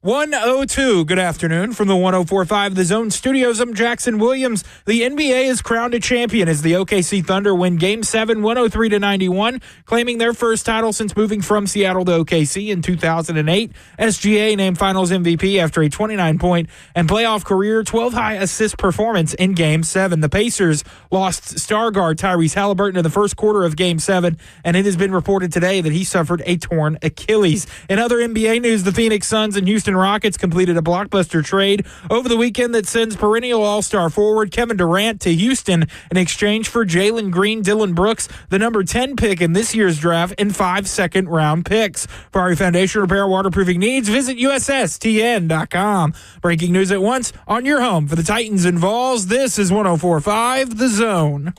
1:02. Good afternoon from the 104.5 The Zone Studios. I'm Jackson Williams. The NBA is crowned a champion as the OKC Thunder win Game 7, 103-91, claiming their first title since moving from Seattle to OKC in 2008. SGA named Finals MVP after a 29-point and playoff career 12-high assist performance in Game 7. The Pacers lost star guard Tyrese Halliburton in the first quarter of Game 7, and it has been reported today that he suffered a torn Achilles. In other NBA news, the Phoenix Suns and Houston Rockets completed a blockbuster trade over the weekend that sends perennial All-Star forward Kevin Durant to Houston in exchange for Jalen Green, Dillon Brooks, the number 10 pick in this year's draft, and 5 second-round picks. For our foundation repair waterproofing needs, visit USSTN.com. Breaking news at once on your home for the Titans and Vols. This is 104.5 The Zone.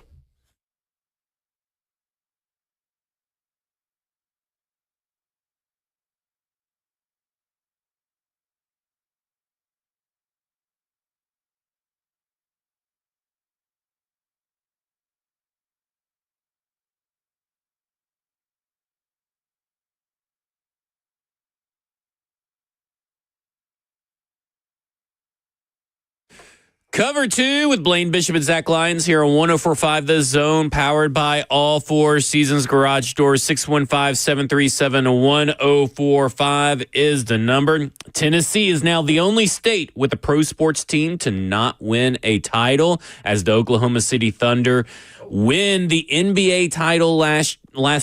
Cover 2 with Blaine Bishop and Zach Lyons here on 104.5 The Zone, powered by All Four Seasons Garage Doors. 615-737-1045 is the number. Tennessee is now the only state with a pro sports team to not win a title, as the Oklahoma City Thunder win the NBA title last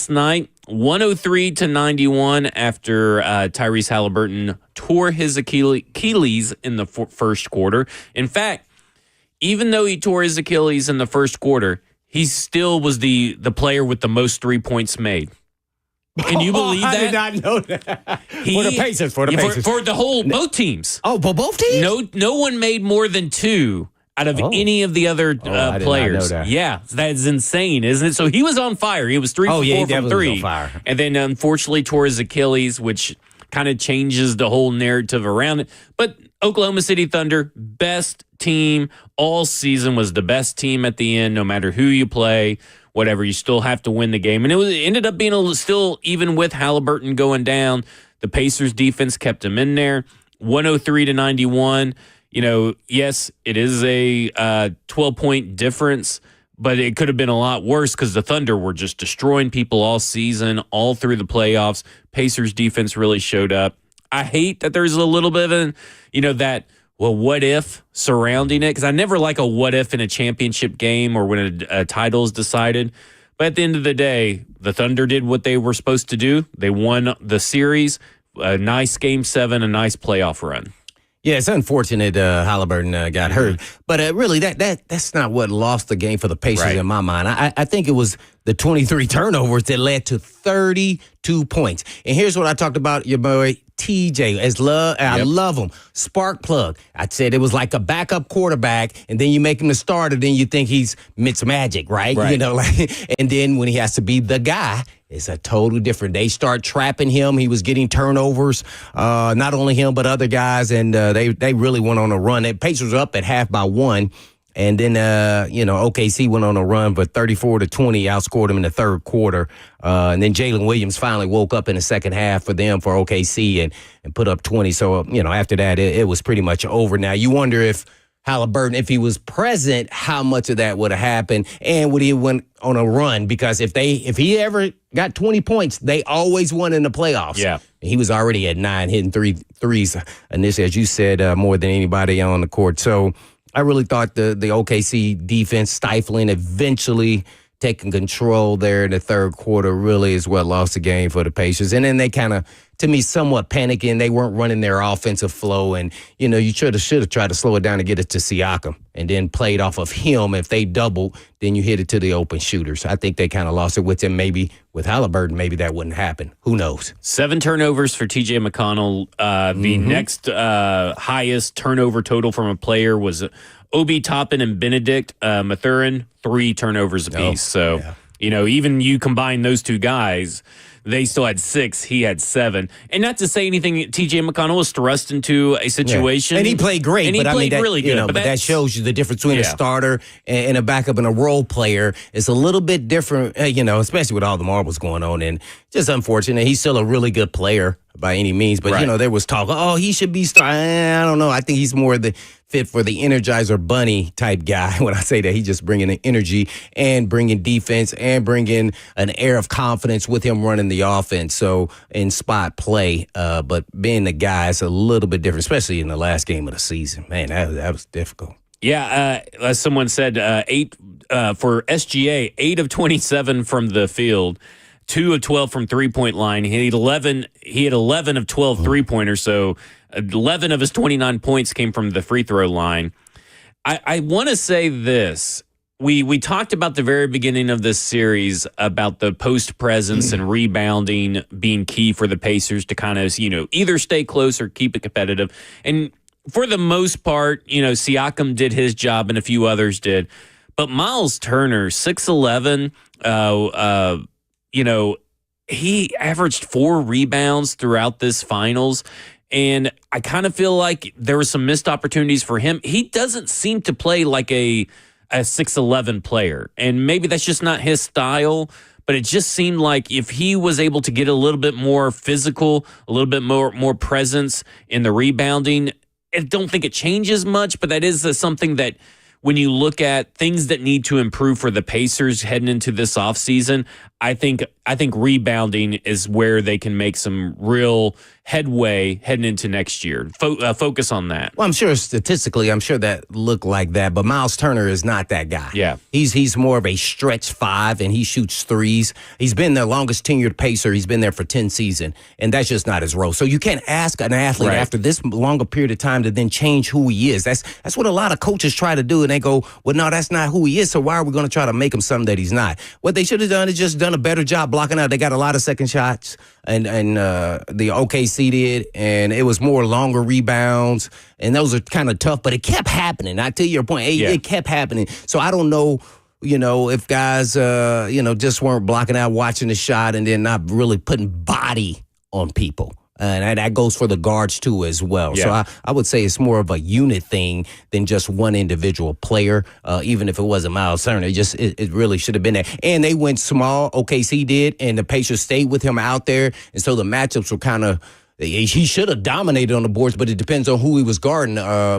night. 103-91 after Tyrese Halliburton tore his Achilles in the first quarter. In fact, even though he tore his Achilles in the first quarter, he still was the player with the most 3 points made. Can you believe that? I did not know that. For the Pacers. For the whole, both teams. Oh, but both teams? No one made more than 2 out of any of the other I did not players. know that. Yeah, that's insane, isn't it? So he was on fire. He was 3 for 4 from 3. Was on fire. And then unfortunately tore his Achilles, which kind of changes the whole narrative around it. But Oklahoma City Thunder, best team all season, was the best team at the end. No matter who you play, whatever, you still have to win the game. And it ended up being still, even with Halliburton going down, the Pacers defense kept him in there. 103-91. You know, yes, it is a 12-point difference, but it could have been a lot worse because the Thunder were just destroying people all season, all through the playoffs. Pacers defense really showed up. I hate that there's a little bit of what if surrounding it, because I never like a what if in a championship game or when a title is decided. But at the end of the day, the Thunder did what they were supposed to do. They won the series, a nice Game 7, a nice playoff run. Yeah, it's unfortunate Halliburton got hurt. But really, that's not what lost the game for the Pacers in my mind. I think it was the 23 turnovers that led to 32 points. And here's what I talked about, your boy TJ. I love him. Spark plug. I said it was like a backup quarterback, and then you make him the starter, then you think he's Mitch Magic, right? You know, and then when he has to be the guy, it's a total different. They start trapping him. He was getting turnovers, not only him but other guys, and they really went on a run. The Pacers were up at half by 1, and then OKC went on a run, but 34-20 outscored them in the third quarter. And then Jalen Williams finally woke up in the second half for OKC and put up 20. So after that, it was pretty much over. Now you wonder if Halliburton, if he was present, how much of that would have happened, and would he went on a run? Because if he ever got 20 points, they always won in the playoffs. Yeah, he was already at 9, hitting threes initially, as you said, more than anybody on the court. So I really thought the OKC defense stifling, eventually taking control there in the third quarter, really is what lost the game for the Pacers. And then they kind of, to me, somewhat panicking. They weren't running their offensive flow. And, you should have tried to slow it down and get it to Siakam and then played off of him. If they doubled, then you hit it to the open shooters. I think they kind of lost it with him. Maybe with Halliburton, maybe that wouldn't happen. Who knows? 7 turnovers for TJ McConnell. The next highest turnover total from a player was Obi Toppin and Benedict Mathurin, 3 turnovers apiece. Even you combine those two guys, They still had 6. He had 7. And not to say anything, T.J. McConnell was thrust into a situation. Yeah. And he played great. And he played really good. But that shows you the difference between a starter and a backup and a role player. It's a little bit different, especially with all the marbles going on. And just unfortunate. He's still a really good player by any means. But, there was talk, he should be starting. I don't know. I think he's more the fit for the Energizer Bunny type guy. When I say that, he's just bringing the energy and bringing defense and bringing an air of confidence with him running the offense. So in spot play, but being the guy is a little bit different, especially in the last game of the season. Man, that was difficult. Yeah, as someone said, 8 for SGA, 8 of 27 from the field. 2 of 12 from three-point line. He had 11 of 12 three-pointers, so 11 of his 29 points came from the free throw line. I want to say this. We talked about the very beginning of this series about the post presence and rebounding being key for the Pacers to kind of, either stay close or keep it competitive. And for the most part, Siakam did his job and a few others did. But Miles Turner, 6'11", he averaged 4 rebounds throughout this finals, and I kind of feel like there were some missed opportunities for him. He doesn't seem to play like a 6'11" player, and maybe that's just not his style, but it just seemed like if he was able to get a little bit more physical, a little bit more presence in the rebounding, I don't think it changes much, but that is something that when you look at things that need to improve for the Pacers heading into this offseason, I think rebounding is where they can make some real headway heading into next year. Focus on that. Well, I'm sure statistically, that looked like that, but Miles Turner is not that guy. Yeah. He's more of a stretch 5, and he shoots threes. He's been the longest tenured Pacer. He's been there for 10 seasons, and that's just not his role. So you can't ask an athlete after this longer period of time to then change who he is. That's what a lot of coaches try to do, and they go, well, no, that's not who he is, so why are we going to try to make him something that he's not? What they should have done is just done a better job blocking out. They got a lot of second shots, and the OKC did, and it was more longer rebounds, and those are kind of tough, but it kept happening. I tell you your point, it kept happening. So I don't know, if guys, just weren't blocking out, watching the shot, and then not really putting body on people. And that goes for the guards, too, as well. Yeah. So I would say it's more of a unit thing than just one individual player, even if it wasn't Miles Turner. It really should have been there. And they went small, OKC did, and the Pacers stayed with him out there. And so the matchups were kind of – he should have dominated on the boards, but it depends on who he was guarding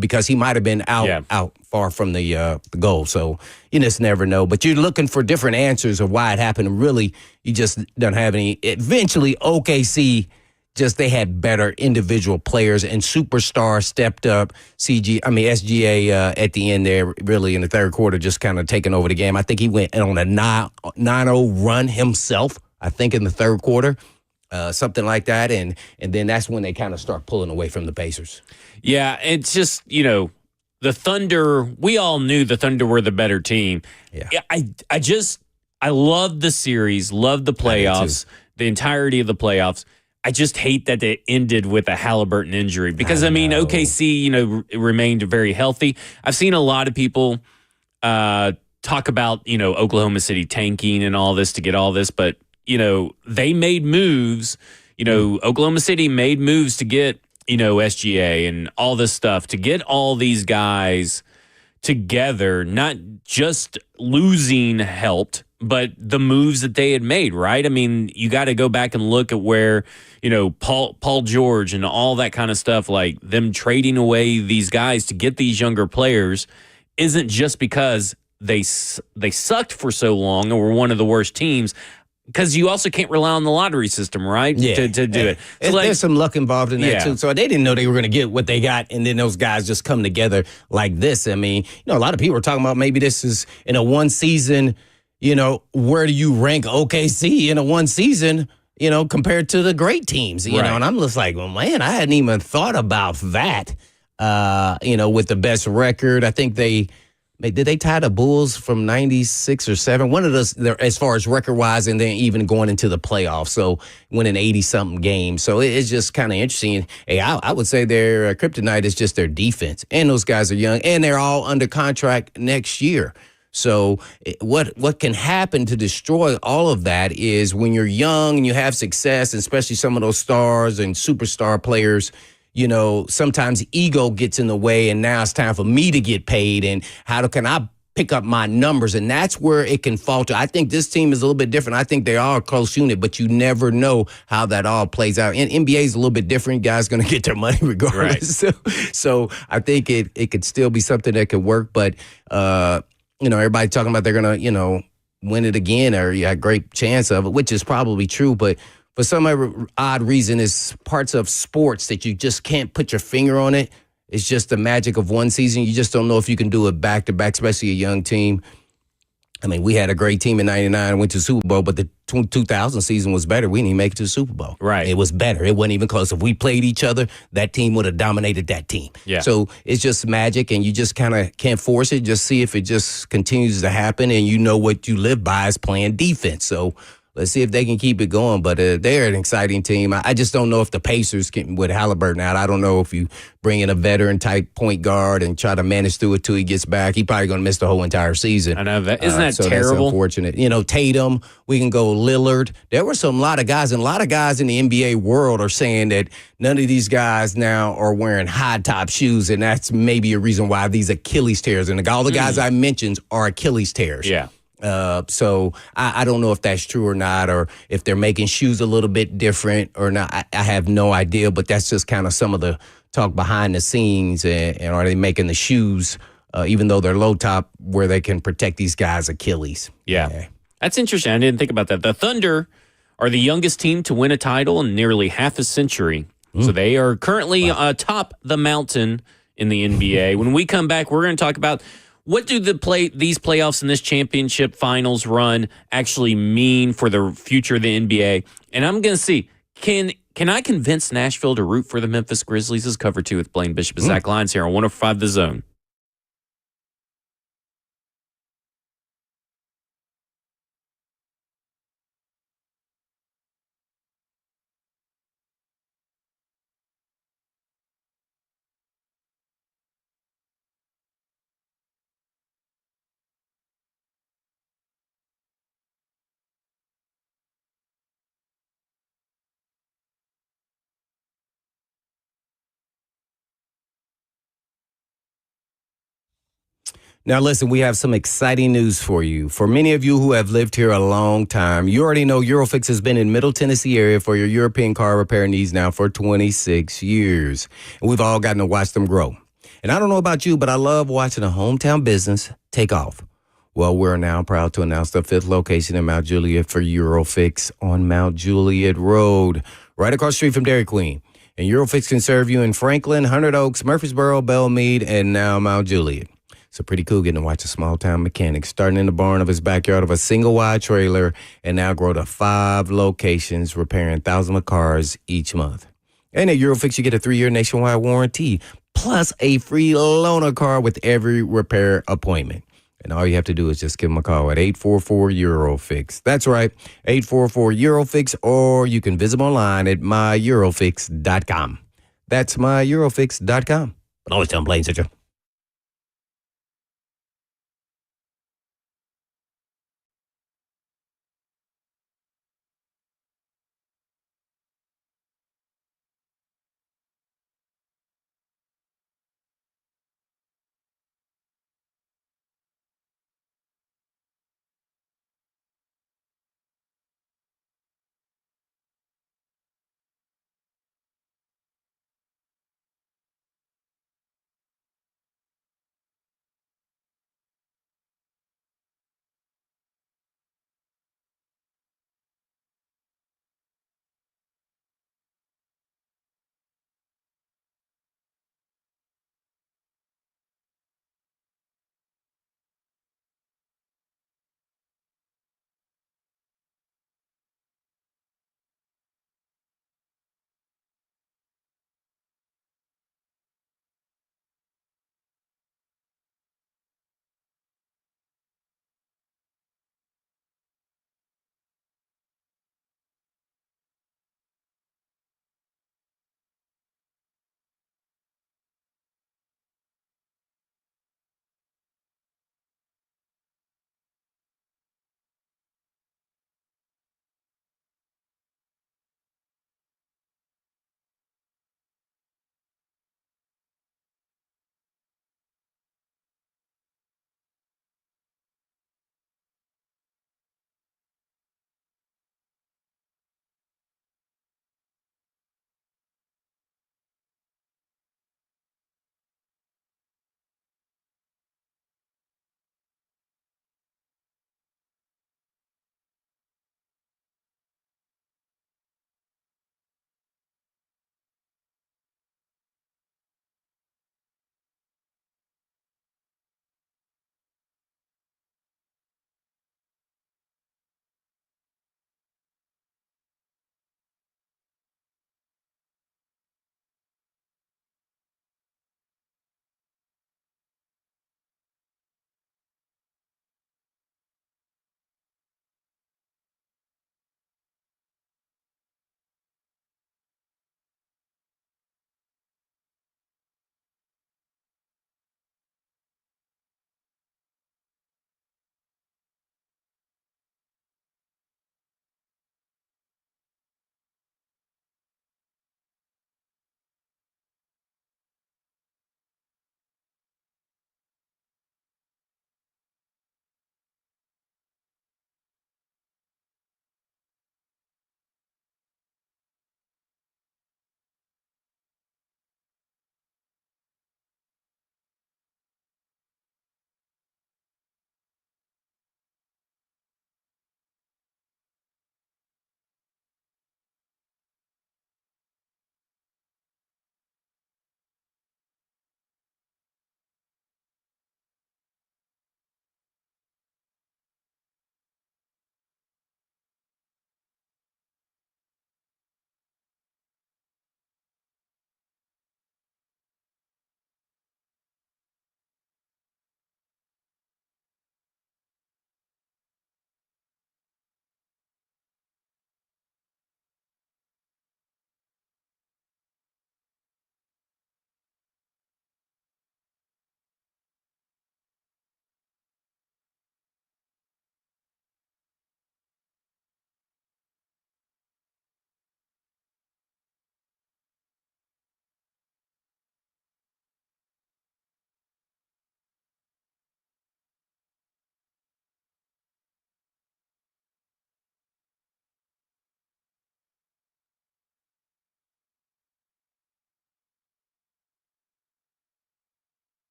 because he might have been out far from the goal. So you just never know. But you're looking for different answers of why it happened. And really, you just don't have any – eventually, OKC – they had better individual players, and superstars stepped up. SGA at the end there, really in the third quarter, just kind of taking over the game. I think he went on a 9-0 run himself, I think, in the third quarter, something like that. And then that's when they kind of start pulling away from the Pacers. Yeah, it's just, the Thunder, we all knew the Thunder were the better team. Yeah. I loved the series, loved the playoffs, the entirety of the playoffs. I just hate that it ended with a Halliburton injury because, OKC, remained very healthy. I've seen a lot of people talk about, Oklahoma City tanking and all this to get all this, but, they made moves. Oklahoma City made moves to get, SGA and all this stuff, to get all these guys together, not just losing helped, but the moves that they had made, right? I mean, you got to go back and look at where, Paul George and all that kind of stuff, like them trading away these guys to get these younger players isn't just because they sucked for so long and were one of the worst teams, because you also can't rely on the lottery system, right? Yeah. To do it. So there's some luck involved in that, too. So they didn't know they were going to get what they got, and then those guys just come together like this. I mean, a lot of people are talking about maybe this is in a one season, where do you rank OKC in a one season, compared to the great teams, you know? And I'm just like, well, man, I hadn't even thought about that, with the best record. I think did they tie the Bulls from 96 or 7? One of those, as far as record-wise, and then even going into the playoffs. So winning 80-something games. So it's just kind of interesting. Hey, I would say their kryptonite is just their defense. And those guys are young, and they're all under contract next year. So what can happen to destroy all of that is when you're young and you have success, and especially some of those stars and superstar players, sometimes ego gets in the way, and now it's time for me to get paid, and can I pick up my numbers? And that's where it can falter. I think this team is a little bit different. I think they are a close unit, but you never know how that all plays out. And NBA is a little bit different. Guys going to get their money regardless. Right. So I think it could still be something that could work, but everybody talking about they're going to, win it again, or you got a great chance of it, which is probably true. But for some odd reason, it's parts of sports that you just can't put your finger on it. It's just the magic of one season. You just don't know if you can do it back to back, especially a young team. I mean, we had a great team in '99, went to the Super Bowl, but the 2000 season was better. We didn't even make it to the Super Bowl. Right. It was better. It wasn't even close. If we played each other, that team would have dominated that team. Yeah. So it's just magic, and you just kind of can't force it. Just see if it just continues to happen, and what you live by is playing defense. So let's see if they can keep it going. But they're an exciting team. I just don't know if the Pacers can, with Halliburton out, I don't know if you bring in a veteran-type point guard and try to manage through it till he gets back. He's probably going to miss the whole entire season. I know. Isn't that so terrible? That's unfortunate. Tatum, we can go Lillard. There were a lot of guys, and a lot of guys in the NBA world are saying that none of these guys now are wearing high-top shoes, and that's maybe a reason why these Achilles tears. And all the guys I mentioned are Achilles tears. Yeah. So I don't know if that's true or not, or if they're making shoes a little bit different or not. I have no idea, but that's just kind of some of the talk behind the scenes. And are they making the shoes, even though they're low top, where they can protect these guys' Achilles? Yeah. That's interesting. I didn't think about that. The Thunder are the youngest team to win a title in nearly half a century. So they are currently atop the mountain in the NBA. When we come back, we're going to talk about what do these playoffs and this championship finals run actually mean for the future of the NBA? And I'm going to see, can I convince Nashville to root for the Memphis Grizzlies? As Cover 2 with Blaine Bishop and Zach Lyons here on 105 The Zone. Now, listen, we have some exciting news for you. For many of you who have lived here a long time, you already know Eurofix has been in Middle Tennessee area for your European car repair needs now for 26 years. And we've all gotten to watch them grow. And I don't know about you, but I love watching a hometown business take off. Well, we're now proud to announce the 5th location in Mount Juliet for Eurofix on Mount Juliet Road, right across the street from Dairy Queen. And Eurofix can serve you in Franklin, Hundred Oaks, Murfreesboro, Belmead, and now Mount Juliet. So pretty cool getting to watch a small-town mechanic starting in the barn of his backyard of a single-wide trailer and now grow to 5 locations, repairing thousands of cars each month. And at Eurofix, you get a 3-year nationwide warranty, plus a free loaner car with every repair appointment. And all you have to do is just give them a call at 844-EUROFIX. That's right, 844-EUROFIX, or you can visit them online at myeurofix.com. That's myeurofix.com. But always tell them Blaine sent you.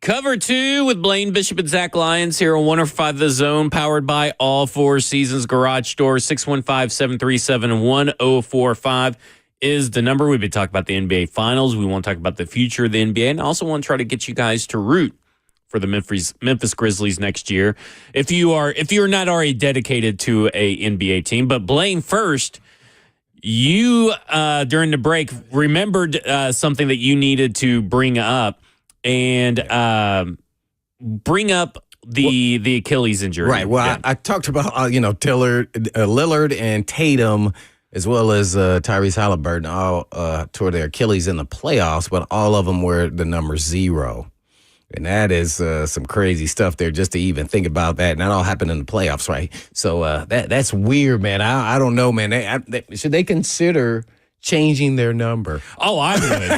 Cover 2 with Blaine Bishop and Zach Lyons here on 105 The Zone, powered by All Four Seasons Garage Door. 615-737-1045 is the number. We've been talking about the NBA Finals. We want to talk about the future of the NBA, and also want to try to get you guys to root for the Memphis Grizzlies next year. If you're not already dedicated to a NBA team. But Blaine, first, you during the break remembered something that you needed to bring up. And bring up the Achilles injury. Right. Well, I talked about Lillard and Tatum, as well as Tyrese Halliburton, all tore their Achilles in the playoffs, but all of them were the number 0. And that is some crazy stuff there, just to even think about that. And that all happened in the playoffs, right? So that's weird, man. I don't know, man. Should they consider changing their number? Oh, I would.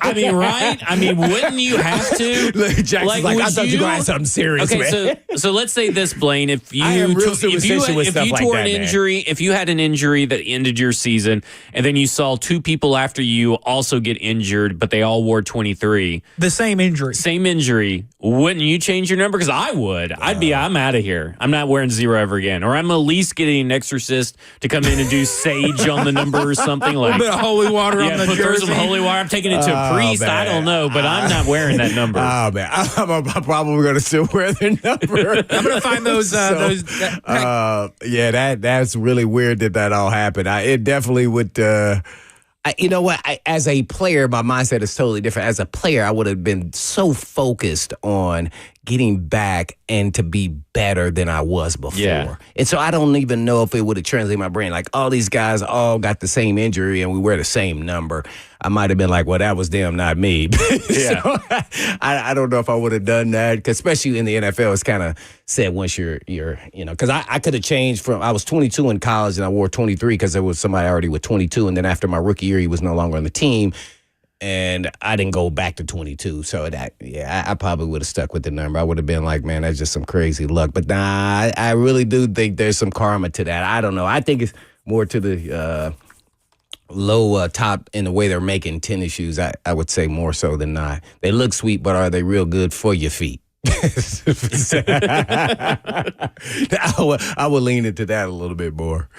I mean, right? I mean, wouldn't you have to? Jackson's like, I thought you were going to have something serious, okay, man. so let's say this, Blaine. If you I am real superstitious with stuff like tore that, an injury, if you had an injury that ended your season, and then you saw 2 people after you also get injured, but they all wore 23. The same injury. Wouldn't you change your number? Because I would. I'm out of here. I'm not wearing 0 ever again. Or I'm at least getting an exorcist to come in and do sage on the number or something like. A bit of holy water on the throw jersey. some holy water. I'm taking it to a priest. Man. I don't know, but I'm not wearing that number. Oh, man. I'm probably going to still wear their number. I'm going to find those. That's really weird that all happened. It definitely would. You know what? As a player, my mindset is totally different. As a player, I would have been so focused on getting back and to be better than I was before. Yeah. And so I don't even know if it would have translated in my brain. Like, all these guys all got the same injury and we wear the same number. I might have been like, well, that was them, not me. Yeah. So, I don't know if I would have done that, because especially in the NFL, it's kind of said once you're because I could have changed from, I was 22 in college and I wore 23 because there was somebody already with 22. And then after my rookie year, he was no longer on the team. And I didn't go back to 22. So I probably would have stuck with the number. I would have been like, man, that's just some crazy luck. But nah, I really do think there's some karma to that. I don't know. I think it's more to the low top in the way they're making tennis shoes. I would say more so than not. They look sweet, but are they real good for your feet? I would lean into that a little bit more.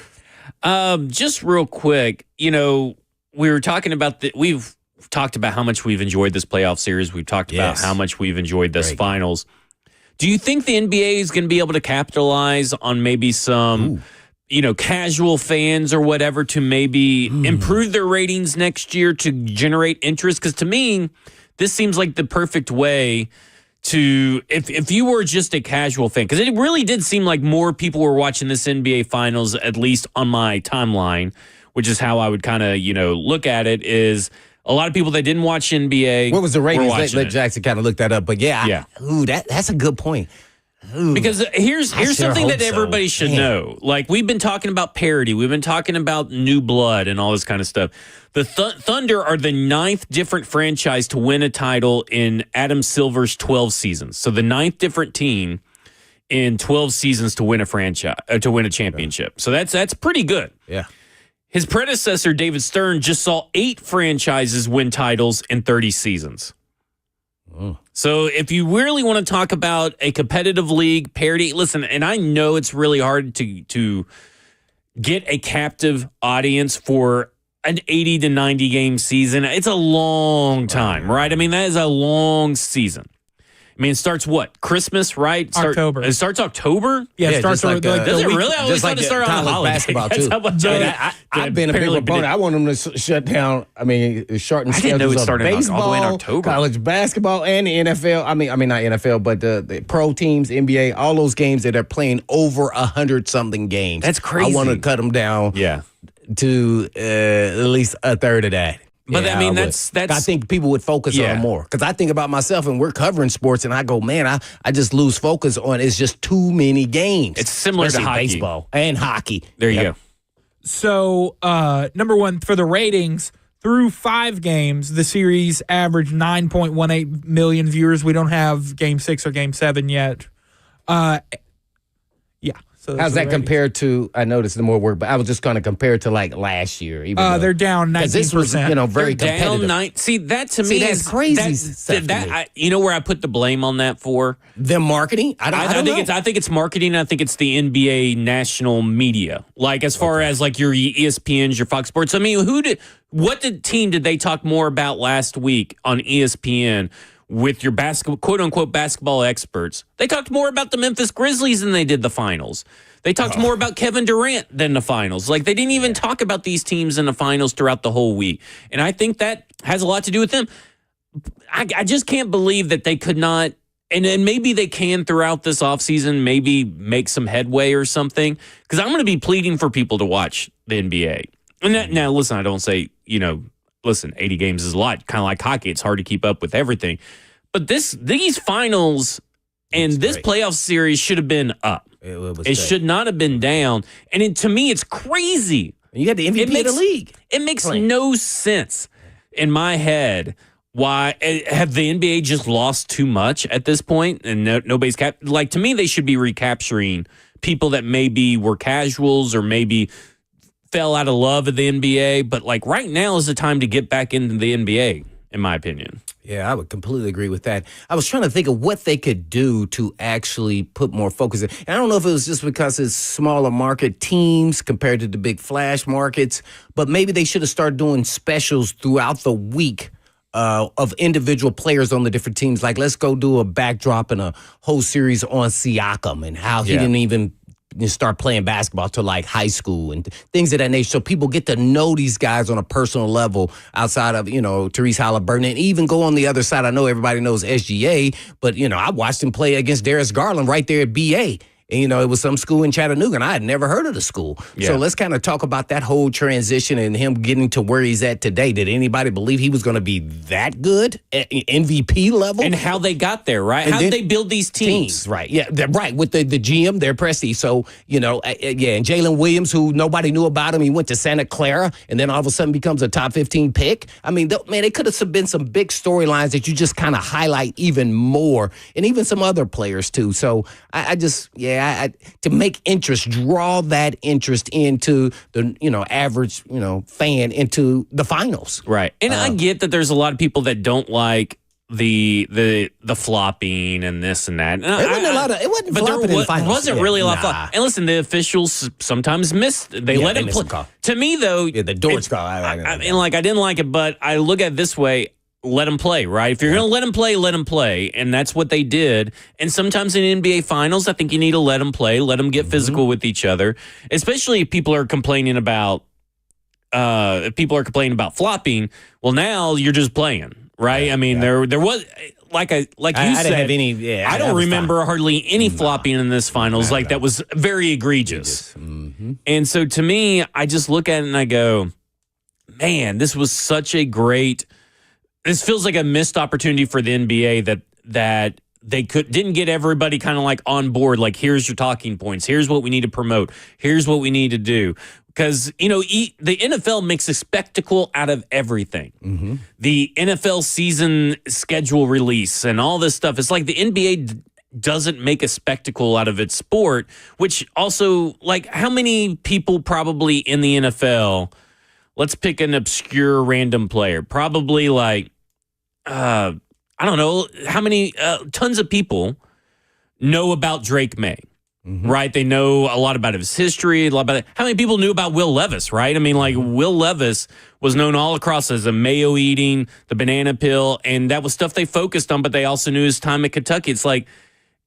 Just real quick, we were talking about we've talked about how much we've enjoyed this playoff series. We've talked about how much we've enjoyed this finals. Do you think the NBA is going to be able to capitalize on maybe some, casual fans or whatever to maybe improve their ratings next year to generate interest? Because to me, this seems like the perfect way to, if you were just a casual fan, because it really did seem like more people were watching this NBA Finals, at least on my timeline, which is how I would kind of, look at it, is a lot of people that didn't watch NBA. What was the ratings? Let Jackson kind of look that up. But that's a good point. Ooh, because here's something that everybody should know. Like, we've been talking about parity. We've been talking about new blood and all this kind of stuff. The Thunder are the 9th different franchise to win a title in Adam Silver's 12 seasons. So the 9th different team in 12 seasons to win a championship. So that's pretty good. Yeah. His predecessor, David Stern, just saw 8 franchises win titles in 30 seasons. Oh. So if you really want to talk about a competitive league, parity, listen, and I know it's really hard to get a captive audience for an 80 to 90 game season. It's a long time, right? I mean, that is a long season. I mean, it starts what? Christmas, right? October. It starts October? Yeah, it starts like does it really? I always thought it started on holiday. Basketball, too. I've been a big proponent. I want them to shut down, shorten schedules of baseball, all the way in October. College basketball, and the NFL. I mean, not NFL, but the pro teams, NBA, all those games that are playing over 100-something games. That's crazy. I want to cut them down to at least a third of that. But I mean, that's. I think people would focus on more, because I think about myself, and we're covering sports, and I go, man, I just lose focus on it's just too many games. It's similar to hockey. Baseball and hockey. There you go. So, number one, for the ratings, through 5 games, the series averaged 9.18 million viewers. We don't have Game 6 or Game 7 yet. So how's that compared to? I noticed the more work, but I was just going to compare it to like last year. Even they're down 19%. This was, very They're competitive. down See, that to me that's is crazy. You know where I put the blame on that for? Them marketing? I think it's marketing. I think it's the NBA national media. Like as far as like your ESPNs, your Fox Sports. I mean, what team did they talk more about last week on ESPN? With your quote unquote basketball experts, they talked more about the Memphis Grizzlies than they did the finals. They talked more about Kevin Durant than the finals. Like they didn't even talk about these teams in the finals throughout the whole week. And I think that has a lot to do with them. I just can't believe that they could not, and maybe they can throughout this offseason, maybe make some headway or something. Because I'm going to be pleading for people to watch the NBA. And now, listen, I don't say, listen, 80 games is a lot. Kind of like hockey. It's hard to keep up with everything. But these finals and this playoff series should have been up. It should not have been down. And to me, it's crazy. You had the MVP of the league. It makes no sense in my head. Why have the NBA just lost too much at this point? And nobody's to me, they should be recapturing people that maybe were casuals or maybe fell out of love of the NBA, but like right now is the time to get back into the NBA, in my opinion. Yeah, I would completely agree with that. I was trying to think of what they could do to actually put more focus in. And I don't know if it was just because it's smaller market teams compared to the big flash markets, but maybe they should have started doing specials throughout the week of individual players on the different teams. Like, let's go do a backdrop and a whole series on Siakam and how he didn't even start playing basketball till like high school and things of that nature. So people get to know these guys on a personal level outside of, Therese Halliburton, and even go on the other side. I know everybody knows SGA, but, I watched him play against Darius Garland right there at BA. And, it was some school in Chattanooga, and I had never heard of the school. Yeah. So let's kind of talk about that whole transition and him getting to where he's at today. Did anybody believe he was going to be that good at MVP level? And how they got there, right? How did they build these teams? Right, yeah, right, with the GM, their Presti. So, and Jalen Williams, who nobody knew about him, he went to Santa Clara, and then all of a sudden becomes a top 15 pick. I mean, it could have been some big storylines that you just kind of highlight even more, and even some other players, too. So to make interest, draw that interest into the average fan into the finals. Right. And I get that there's a lot of people that don't like the flopping and this and that. And it wasn't flopping in the finals. It wasn't really a lot of flopping. And listen, the officials sometimes missed. They let him play. To me, though, the Dortch call. I didn't like it, but I look at it this way. Let him play, right? If you're going to let him play. And that's what they did. And sometimes in NBA finals, I think you need to let them play, let them get physical with each other, especially if people are complaining about flopping. Well, now you're just playing, right? Yeah, I mean, there was, like you said, didn't have any, I don't remember hardly any flopping in this finals. That was very egregious. And so to me, I just look at it and I go, man, this was such a great... This feels like a missed opportunity for the NBA that they didn't get everybody kind of like on board. Like, here's your talking points. Here's what we need to promote. Here's what we need to do. Because, the NFL makes a spectacle out of everything. Mm-hmm. The NFL season schedule release and all this stuff. It's like the NBA doesn't make a spectacle out of its sport, which also, like, how many people probably in the NFL... Let's pick an obscure random player. Probably like, I don't know how many, tons of people know about Drake May, right? They know a lot about his history, a lot about it. How many people knew about Will Levis, right? I mean, like Will Levis was known all across as a mayo eating, the banana peel, and that was stuff they focused on, but they also knew his time at Kentucky. It's like,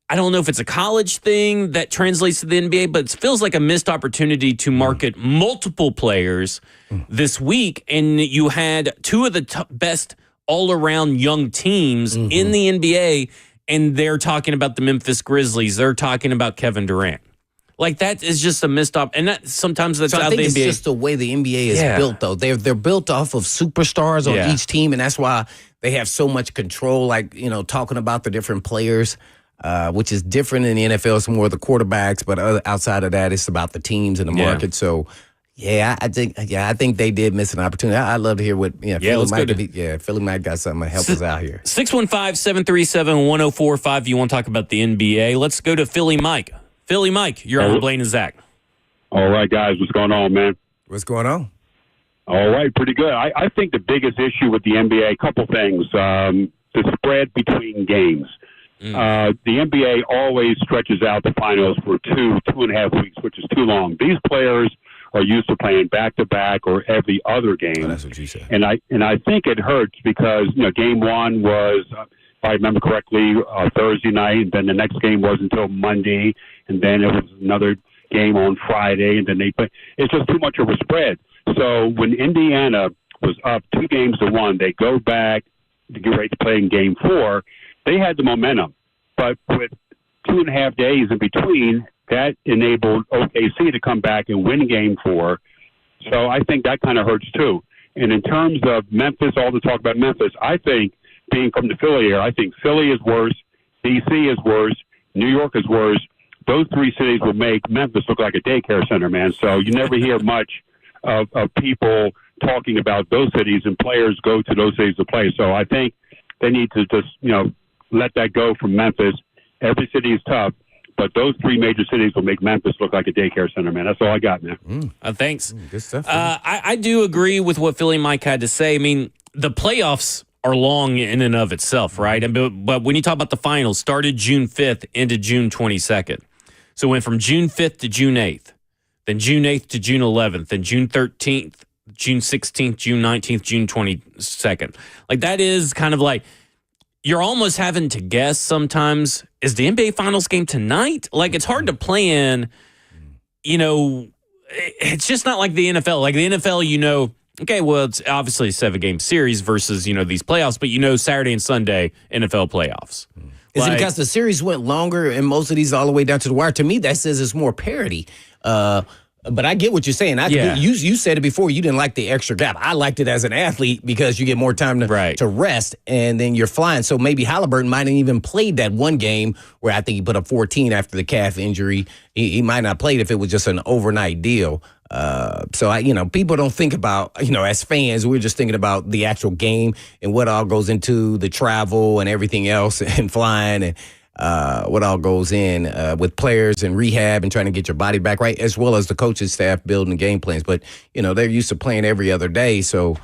I don't know if it's a college thing that translates to the NBA, but it feels like a missed opportunity to market multiple players this week. And you had two of the best all-around young teams in the NBA, and they're talking about the Memphis Grizzlies. They're talking about Kevin Durant. Like, that is just a missed op. And that sometimes that's how the NBA... it's just the way the NBA is built, though. They're built off of superstars on each team, and that's why they have so much control, like, talking about the different players. Which is different in the NFL. It's more the quarterbacks, but outside of that, it's about the teams and the market. So, I think they did miss an opportunity. I'd love to hear what Philly might got something to help us out here. 615-737-1045. You want to talk about the NBA? Let's go to Philly Mike. Philly Mike, you're on with Blaine and Zach. All right, guys. What's going on, man? What's going on? All right, pretty good. I think the biggest issue with the NBA, a couple things. The spread between games. The NBA always stretches out the finals for 2.5 weeks, which is too long. These players are used to playing back-to-back or every other game. Oh, that's what you said. And I think it hurts because, game one was, if I remember correctly, Thursday night, and then the next game wasn't until Monday, and then it was another game on Friday, and then they play. It's just too much of a spread. So when Indiana was up 2-1, they go back to get ready to play in game 4. They had the momentum, but with 2.5 days in between, that enabled OKC to come back and win game 4. So I think that kind of hurts too. And in terms of Memphis, all the talk about Memphis, I think being from the Philly area, I think Philly is worse, D.C. is worse, New York is worse. Those 3 cities will make Memphis look like a daycare center, man. So you never hear much of people talking about those cities, and players go to those cities to play. So I think they need to just, let that go from Memphis. Every city is tough, but those 3 major cities will make Memphis look like a daycare center, man. That's all I got, man. Thanks. Good stuff. I do agree with what Philly Mike had to say. I mean, the playoffs are long in and of itself, right? But when you talk about the finals, started June 5th into June 22nd. So it went from June 5th to June 8th, then June 8th to June 11th, then June 13th, June 16th, June 19th, June 22nd. Like, that is kind of like, you're almost having to guess sometimes, is the NBA Finals game tonight? Like, it's hard to plan, it's just not like the NFL. Like the NFL, okay, well, it's obviously a 7-game series versus, these playoffs, but Saturday and Sunday NFL playoffs. Is it because the series went longer and most of these all the way down to the wire? To me, that says it's more parity. But I get what you're saying. You said it before. You didn't like the extra gap. I liked it as an athlete because you get more time to rest, and then you're flying. So maybe Halliburton might have even played that one game where I think he put up 14 after the calf injury. He might not have played if it was just an overnight deal. So people don't think about, as fans, we're just thinking about the actual game and what all goes into the travel and everything else and flying and what all goes in with players and rehab and trying to get your body back right, as well as the coaching staff building game plans. But, they're used to playing every other day. So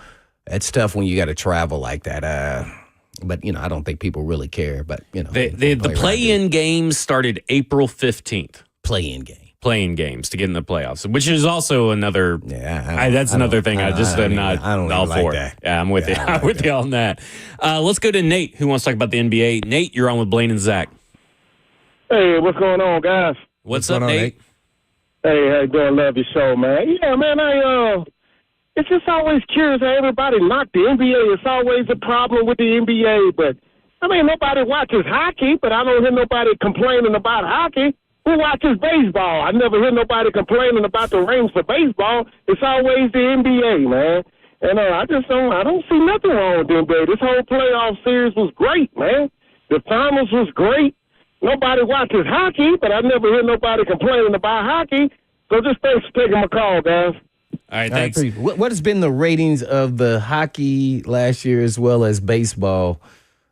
it's tough when you got to travel like that. But, I don't think people really care. But, the play-in games started April 15th. Playing games to get in the playoffs, which is also another. Yeah, that's another thing. I am not all for. That. Yeah, I'm with you. I'm with you on that. Let's go to Nate, who wants to talk about the NBA. Nate, you're on with Blaine and Zach. Hey, what's going on, guys? What's up, Nate? Hey, how you doing? Love your show, man. Yeah, man. It's just always curious how everybody knocked the NBA. It's always a problem with the NBA, but nobody watches hockey. But I don't hear nobody complaining about hockey. Who watches baseball? I never hear nobody complaining about the rings for baseball. It's always the NBA, man. And I don't see nothing wrong with the NBA. This whole playoff series was great, man. The finals was great. Nobody watches hockey, but I never hear nobody complaining about hockey. So just thanks for taking my call, guys. All right, thanks. What has been the ratings of the hockey last year as well as baseball?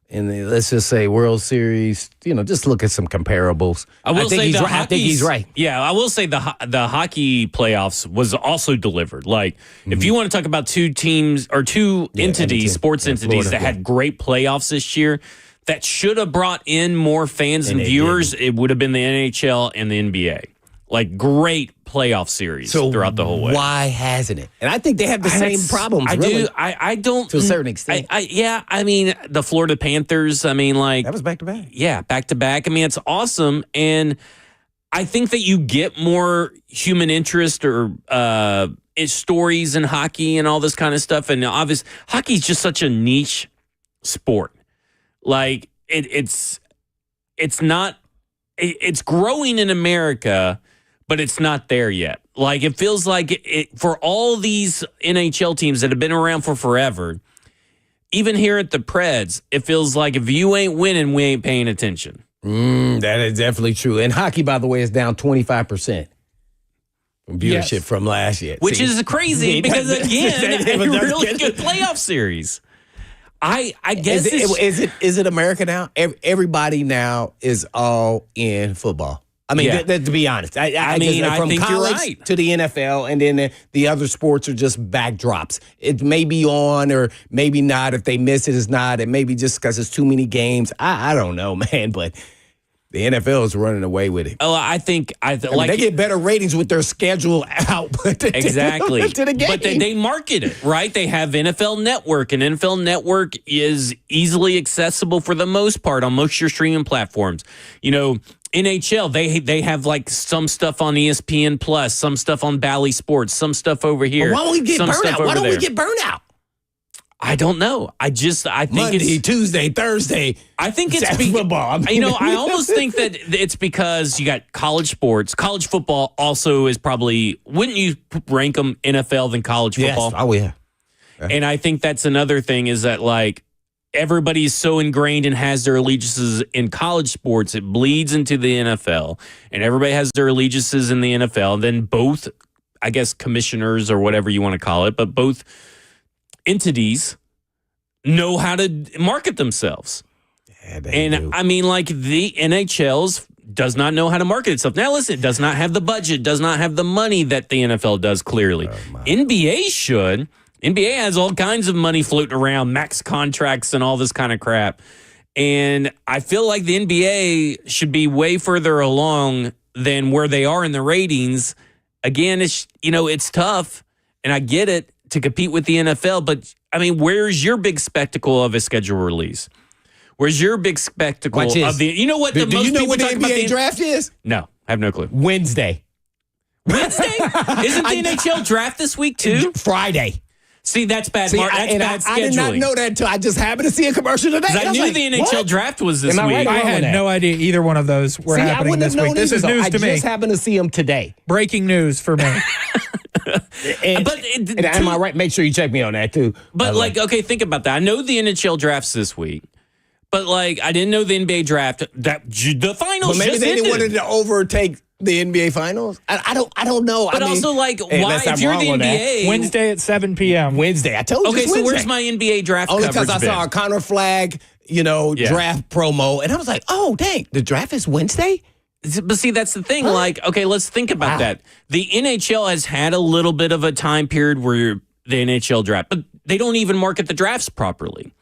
And let's just say World Series, just look at some comparables. I think he's right. Yeah, I will say the hockey playoffs was also delivered. Like, if you want to talk about two teams or two entities, sports entities that had great playoffs this year, that should have brought in more fans and viewers, it would have been the NHL and the NBA. Like, great playoff series throughout the whole way. Why hasn't it? And I think they have the same problems. I don't. To a certain extent. The Florida Panthers, that was back-to-back. Yeah, back-to-back. It's awesome. And I think that you get more human interest or stories in hockey and all this kind of stuff. And obviously, hockey is just such a niche sport. Like, it's not. It's growing in America, but it's not there yet. Like, it feels like for all these NHL teams that have been around for forever, even here at the Preds, it feels like if you ain't winning, we ain't paying attention. That is definitely true. And hockey, by the way, is down 25% from viewership from last year. Which is crazy because, again, a really good playoff series. I guess is it America now? Everybody now is all in football. I mean, Yeah. to be honest, I mean, just, I from think you're college right. to the NFL, and then the other sports are just backdrops. It may be on or maybe not. If they miss it, it's not. It may be just because it's too many games. I don't know, man, but the NFL is running away with it. Oh, I think like they get better ratings with their schedule output. Exactly. To the game. But they market it, right? They have NFL Network, and NFL Network is easily accessible for the most part on most of your streaming platforms. You know, NHL, they have like some stuff on ESPN Plus, some stuff on Bally Sports, some stuff over here. Why don't we get some stuff burnout? over Why don't there. we get burnout? I don't know. I think Monday, it's Tuesday, Thursday. I think it's Saturday football. I almost think that it's because you got college sports. College football also is probably, wouldn't you rank them NFL than college football? Yes. Oh, yeah. And I think that's another thing is that like everybody's so ingrained and has their allegiances in college sports, it bleeds into the NFL, and everybody has their allegiances in the NFL. Then both, I guess, commissioners or whatever you want to call it, but both entities know how to market themselves. Yeah, they do. I mean, like the NHL's does not know how to market itself. Now, listen, it does not have the budget, does not have the money that the NFL does, clearly. NBA should. NBA has all kinds of money floating around, max contracts and all this kind of crap. And I feel like the NBA should be way further along than where they are in the ratings. Again, it's tough, and I get it, to compete with the NFL. But, I mean, where's your big spectacle of a schedule release? Where's your big spectacle of the... You know what? Do you know what the NBA draft is? No, I have no clue. Wednesday. Isn't the NHL draft this week, too? Friday. See, that's bad. That's bad scheduling. I did not know that until I just happened to see a commercial today. I knew the NHL draft was this Am I week. right? I had no idea either one of those were happening this week. This is news to me. I just happened to see them today. Breaking news for me. And am I right? Make sure you check me on that, too. But, okay, think about that. I know the NHL draft's this week. But, I didn't know the NBA draft. The finals but maybe just they ended. didn't want to overtake the NBA finals. I don't know. But why, if you're the NBA... Wednesday at 7 p.m. Wednesday. I told you. Okay, it's so Wednesday. where's my NBA draft Only coverage because I saw a Connor Flag, draft promo, and I was like, oh, dang, the draft is Wednesday? But see, that's the thing. Okay, let's think about that. The NHL has had a little bit of a time period where the NHL draft, but they don't even market the drafts properly.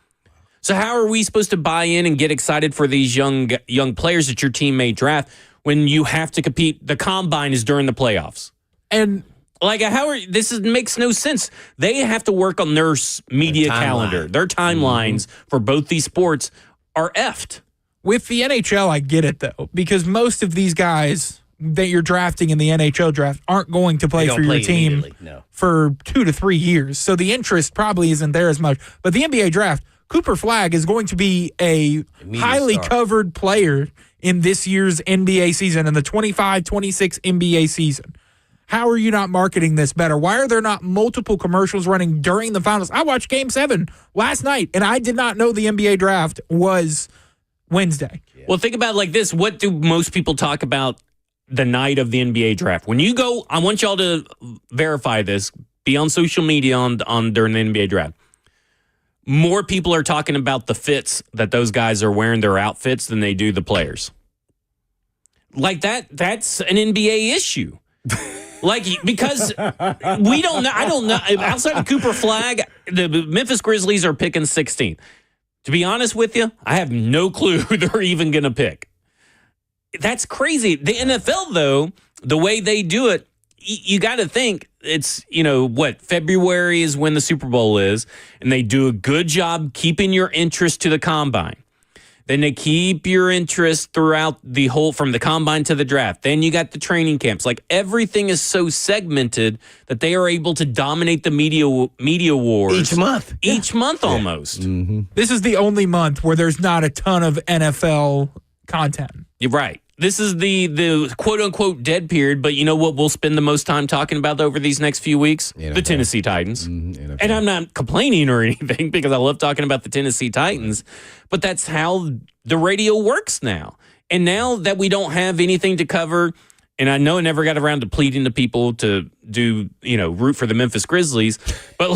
So how are we supposed to buy in and get excited for these young players that your team may draft when you have to compete? The combine is during the playoffs. And makes no sense. They have to work on their media calendar. Their timelines for both these sports are effed. with the NHL, I get it, though, because most of these guys that you're drafting in the NHL draft aren't going to play for your team for 2 to 3 years. So the interest probably isn't there as much. But the NBA draft, Cooper Flagg is going to be a highly covered player in this year's NBA season, in the 25-26 NBA season. How are you not marketing this better? Why are there not multiple commercials running during the finals? I watched Game 7 last night, and I did not know the NBA draft was Wednesday. Yeah. Well, think about it like this. What do most people talk about the night of the NBA draft? When you go, I want y'all to verify this, be on social media on during the NBA draft. More people are talking about the fits that those guys are wearing, their outfits, than they do the players. Like that's an NBA issue. Like, because we don't know, I don't know. Outside of Cooper Flagg, the Memphis Grizzlies are picking 16th. To be honest with you, I have no clue who they're even going to pick. That's crazy. The NFL, though, the way they do it, you got to think it's, February is when the Super Bowl is, and they do a good job keeping your interest to the combine. Then they keep your interest throughout the whole, from the combine to the draft. Then you got the training camps. Like, everything is so segmented that they are able to dominate the media wars. Each month almost. Mm-hmm. This is the only month where there's not a ton of NFL content. You're right. This is the quote-unquote dead period, but you know what we'll spend the most time talking about over these next few weeks? NFL. The Tennessee Titans. And I'm not complaining or anything, because I love talking about the Tennessee Titans, but that's how the radio works now. And now that we don't have anything to cover And I know I never got around to pleading to people to do, root for the Memphis Grizzlies. But,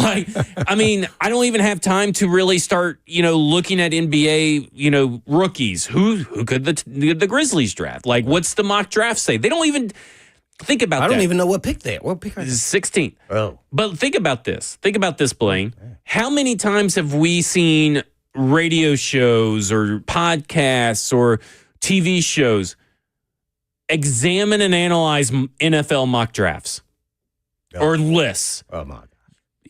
I don't even have time to really start, looking at NBA, rookies. Who could the Grizzlies draft? What's the mock draft say? They don't even think about that. I don't even know what pick they are. What pick are they? 16th. Oh. But think about this. Think about this, Blaine. How many times have we seen radio shows or podcasts or TV shows examine and analyze NFL mock drafts or lists? Oh, my God.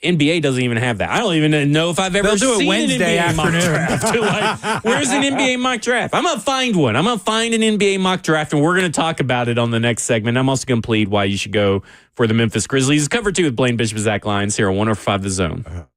NBA doesn't even have that. I don't even know if I've ever They'll do it seen Wednesday an NBA mock afternoon. draft. Where's an NBA mock draft? I'm going to find one. I'm going to find an NBA mock draft, and we're going to talk about it on the next segment. I'm also going to plead why you should go for the Memphis Grizzlies. Cover 2 with Blaine Bishop, Zach Lyons here on 105 The Zone.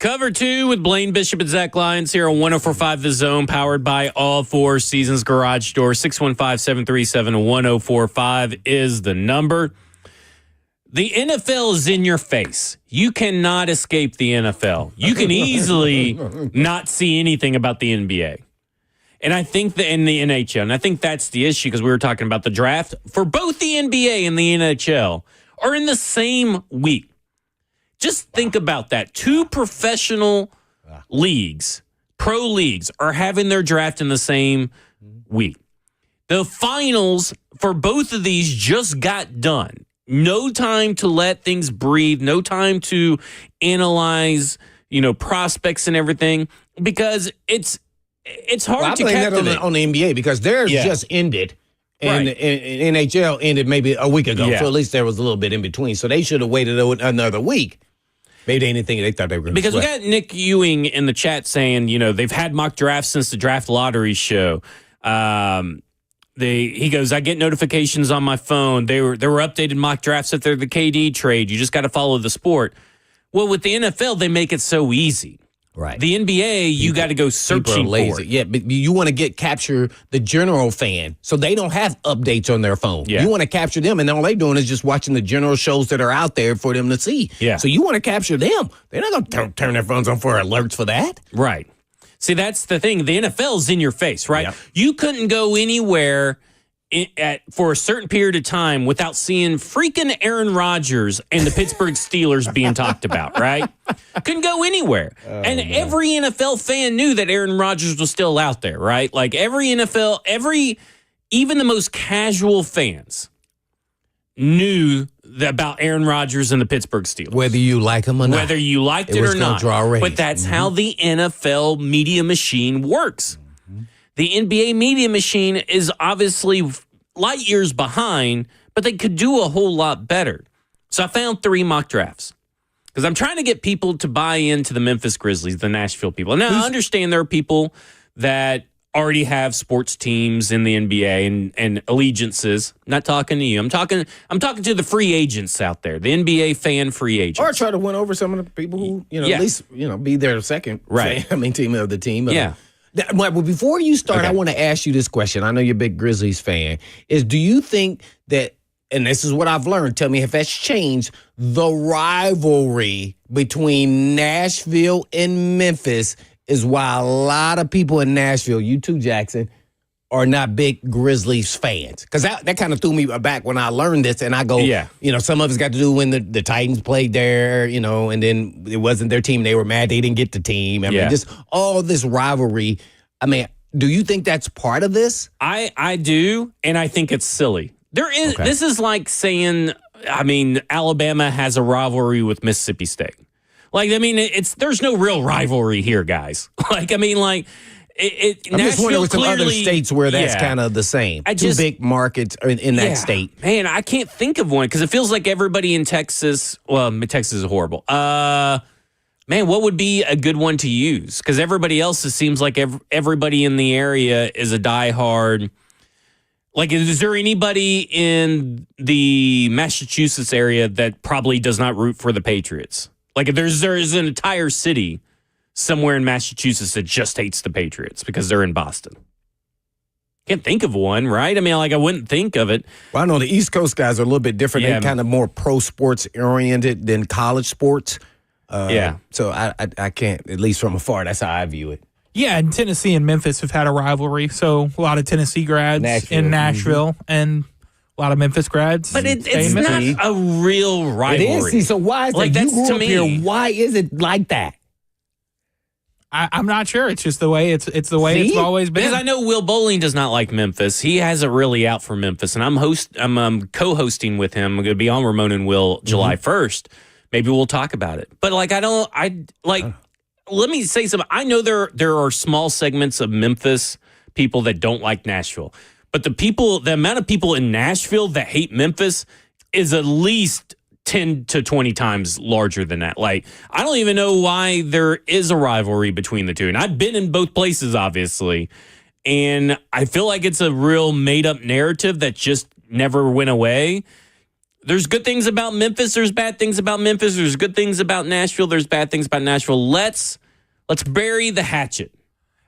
Cover 2 with Blaine Bishop and Zach Lyons here on 104.5 The Zone, powered by All Four Seasons Garage Door. 615-737-1045 is the number. The NFL is in your face. You cannot escape the NFL. You can easily not see anything about the NBA. And I think in the NHL, and I think that's the issue, because we were talking about the draft for both the NBA and the NHL are in the same week. Just think about that. Two professional leagues, pro leagues, are having their draft in the same week. The finals for both of these just got done. No time to let things breathe. No time to analyze, prospects and everything, because it's hard to captivate. That on the NBA, because theirs just ended. And NHL ended maybe a week ago. Yeah. So at least there was a little bit in between. So they should have waited another week. Maybe they didn't think they thought they were going to Because we got Nick Ewing in the chat saying, they've had mock drafts since the draft lottery show. He goes, I get notifications on my phone. There were updated mock drafts after the KD trade. You just got to follow the sport. Well, with the NFL, they make it so easy. Right. The NBA, you got to go searching for it. Yeah, but you want to capture the general fan, so they don't have updates on their phone. Yeah. You want to capture them, and all they're doing is just watching the general shows that are out there for them to see. Yeah. So you want to capture them. They're not going to turn their phones on for alerts for that. Right. See, that's the thing. The NFL's in your face, right? Yep. You couldn't go anywhere for a certain period of time without seeing freaking Aaron Rodgers and the Pittsburgh Steelers being talked about, right? Couldn't go anywhere. And every NFL fan knew that Aaron Rodgers was still out there, right? Like every NFL, even the most casual fans knew about Aaron Rodgers and the Pittsburgh Steelers. Whether you like him or not. Whether you liked it or not. But that's how the NFL media machine works. The NBA media machine is obviously light years behind, but they could do a whole lot better. So I found 3 mock drafts because I'm trying to get people to buy into the Memphis Grizzlies, the Nashville people. Now, I understand there are people that already have sports teams in the NBA and allegiances. I'm not talking to you. I'm talking to the free agents out there, the NBA fan free agents. Or try to win over some of the people who, at least, be their second. Right. Team of the team. Yeah. Well, before you start, I want to ask you this question. I know you're a big Grizzlies fan. Do you think that, and this is what I've learned, tell me if that's changed, the rivalry between Nashville and Memphis is why a lot of people in Nashville, you too, Jackson, are not big Grizzlies fans? Because that kind of threw me back when I learned this, and I go, some of it's got to do when the Titans played there, and then it wasn't their team. They were mad they didn't get the team. I mean, just all this rivalry. I mean, do you think that's part of this? I do, and I think it's silly. This is like saying, Alabama has a rivalry with Mississippi State. There's no real rivalry here, guys. I'm just wondering with some other states where that's kind of the same. Two big markets in that state. Man, I can't think of one because it feels like everybody in Texas. Well, Texas is horrible. Man, what would be a good one to use? Because everybody else, it seems like everybody in the area is a diehard. Like, is there anybody in the Massachusetts area that probably does not root for the Patriots? Like, there's an entire city somewhere in Massachusetts that just hates the Patriots because they're in Boston. Can't think of one, right? I wouldn't think of it. Well, I know the East Coast guys are a little bit different. They're kind of more pro sports oriented than college sports. So I can't, at least from afar, that's how I view it. Yeah, and Tennessee and Memphis have had a rivalry. So a lot of Tennessee grads in Nashville and a lot of Memphis grads. But it's not a real rivalry. It is. See, so why is that? You grew up here. Why is it like that? I'm not sure. It's just the way it's the way it's always been. Because I know Will Bowling does not like Memphis. He has it really out for Memphis, and I'm co-hosting with him. I'm going to be on Ramon and Will July 1st. Maybe we'll talk about it. But let me say something. I know there are small segments of Memphis people that don't like Nashville, but the amount of people in Nashville that hate Memphis is at least 10 to 20 times larger than that. Like, I don't even know why there is a rivalry between the two. And I've been in both places, obviously. And I feel like it's a real made-up narrative that just never went away. There's good things about Memphis. There's bad things about Memphis. There's good things about Nashville. There's bad things about Nashville. Let's bury the hatchet.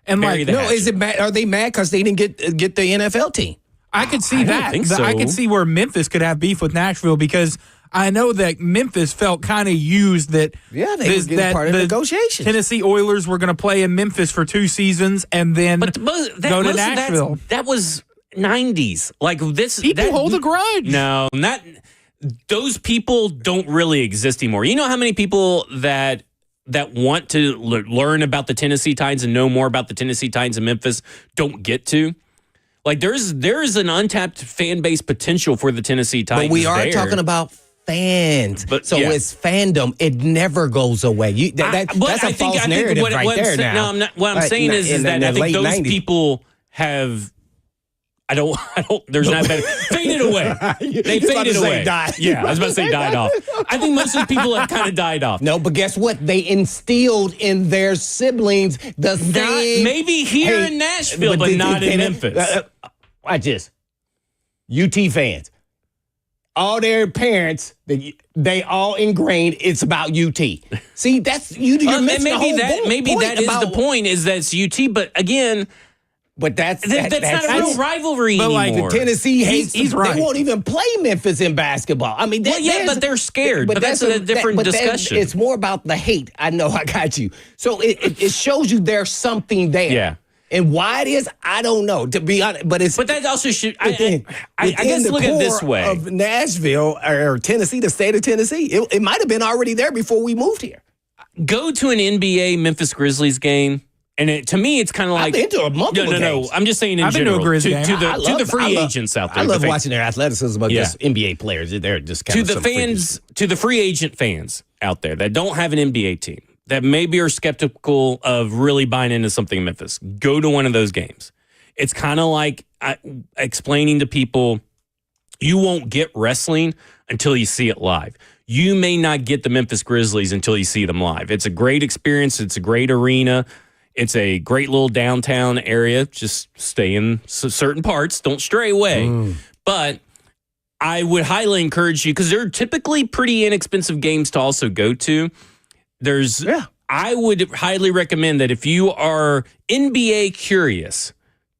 And is it mad? Are they mad because they didn't get the NFL team? I could see that. Think so. I could see where Memphis could have beef with Nashville because I know that Memphis felt kind of used that. Yeah, they were getting part of the negotiations. Tennessee Oilers were going to play in Memphis for 2 seasons and then go to Nashville. That was 90s. Like this, people hold a grudge. No, those people don't really exist anymore. You know how many people that want to learn about the Tennessee Titans and know more about the Tennessee Titans in Memphis don't get to? Like there's an untapped fan base potential for the Tennessee Titans. But we are talking about fans. It's fandom. It never goes away. That's a false narrative right there now. No, what I'm saying is that I think those 90s. People have... there's not better. Faded away. They faded away. Yeah, I was about to say died off. I think most of the people have kind of died off. No, but guess what? They instilled in their siblings the same. Maybe here in Nashville, but not in Memphis. Watch this. UT fans. All their parents, they all ingrained it's about UT. See, that's you're missing the whole point. Maybe that is the point, is that it's UT, but again... But that's not a real rivalry anymore. But like the Tennessee hates, he's right. They won't even play Memphis in basketball. I mean, but they're scared. But that's a different discussion. It's more about the hate. I know, I got you. So it shows you there's something there. Yeah. And why it is, I don't know. To be honest, but that also should. I guess look at it this way: of Nashville or Tennessee, the state of Tennessee, it might have been already there before we moved here. Go to an NBA Memphis Grizzlies game. And to me, it's kind of like... I've been to a multiple games. No. I'm just saying in general. To the free agents out there. I love watching their athleticism of just NBA players. They're just kind of to the free agent fans out there that don't have an NBA team, that maybe are skeptical of really buying into something in Memphis, go to one of those games. It's kind of like explaining to people, you won't get wrestling until you see it live. You may not get the Memphis Grizzlies until you see them live. It's a great experience. It's a great arena. It's a great little downtown area. Just stay in certain parts. Don't stray away. But I would highly encourage you, because they're typically pretty inexpensive games to also go to. I would highly recommend that if you are NBA curious,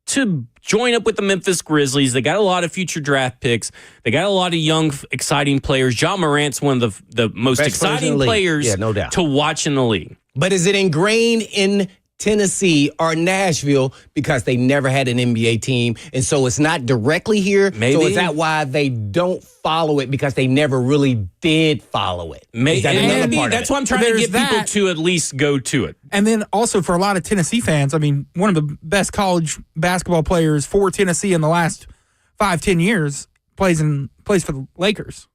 to join up with the Memphis Grizzlies. They got a lot of future draft picks. They got a lot of young, exciting players. Ja Morant's one of the most exciting players no doubt. To watch in the league. But is it ingrained in Tennessee or Nashville because they never had an NBA team, and so it's not directly here? Maybe. So is that why they don't follow it, because they never really did follow it? Maybe. That's why I'm trying to get people to at least go to it. And then also for a lot of Tennessee fans, I mean, one of the best college basketball players for Tennessee in the last 5-10 years plays for the Lakers.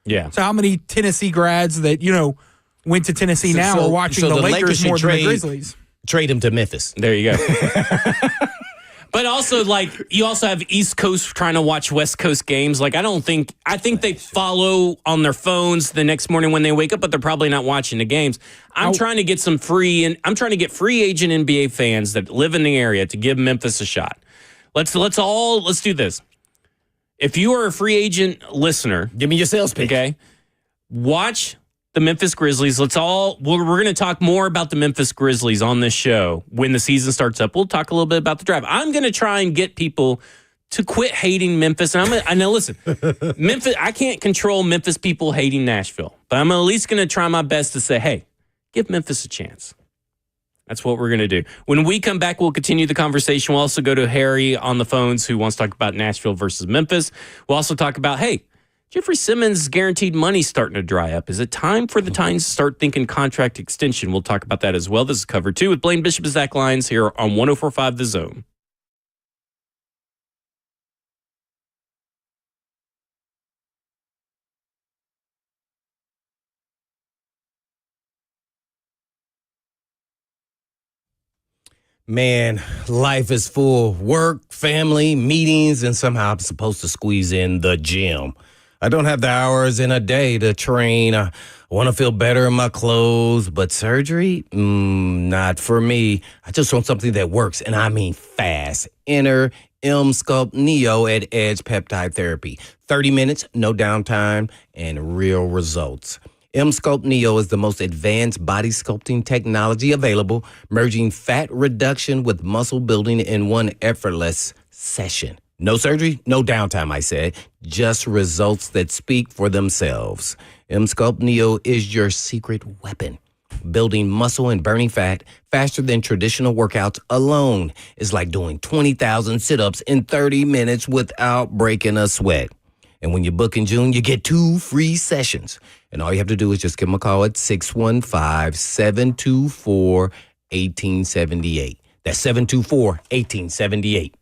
Yeah. So how many Tennessee grads that, went to Tennessee now are watching the Lakers more than the Grizzlies? Trade him to Memphis. There you go. But also, you also have East Coast trying to watch West Coast games. I think they follow on their phones the next morning when they wake up, but they're probably not watching the games. I'm trying to get free agent NBA fans that live in the area to give Memphis a shot. Let's do this. If you are a free agent listener, give me your sales pitch. Okay, watch the Memphis Grizzlies. We're going to talk more about the Memphis Grizzlies on this show when the season starts up. We'll talk a little bit about the draft. I'm going to try and get people to quit hating Memphis. And I know, listen, Memphis. I can't control Memphis people hating Nashville, but I'm at least going to try my best to say, hey, give Memphis a chance. That's what we're going to do. When we come back, we'll continue the conversation. We'll also go to Harry on the phones, who wants to talk about Nashville versus Memphis. We'll also talk about, hey, Jeffery Simmons' guaranteed money starting to dry up. Is it time for the Titans to start thinking contract extension? We'll talk about that as well. This is Cover 2 with Blaine Bishop and Zach Lyons here on 104.5 The Zone. Man, life is full of work, family, meetings, and somehow I'm supposed to squeeze in the gym. I don't have the hours in a day to train. I want to feel better in my clothes, but surgery? Not for me. I just want something that works, and I mean fast. Enter Sculpt Neo at Edge Peptide Therapy. 30 minutes, no downtime, and real results. Sculpt Neo is the most advanced body sculpting technology available, merging fat reduction with muscle building in one effortless session. No surgery, no downtime, I said. Just results that speak for themselves. Sculpt Neo is your secret weapon. Building muscle and burning fat faster than traditional workouts alone is like doing 20,000 sit-ups in 30 minutes without breaking a sweat. And when you book in June, you get 2 free sessions. And all you have to do is just give them a call at 615-724-1878. That's 724-1878.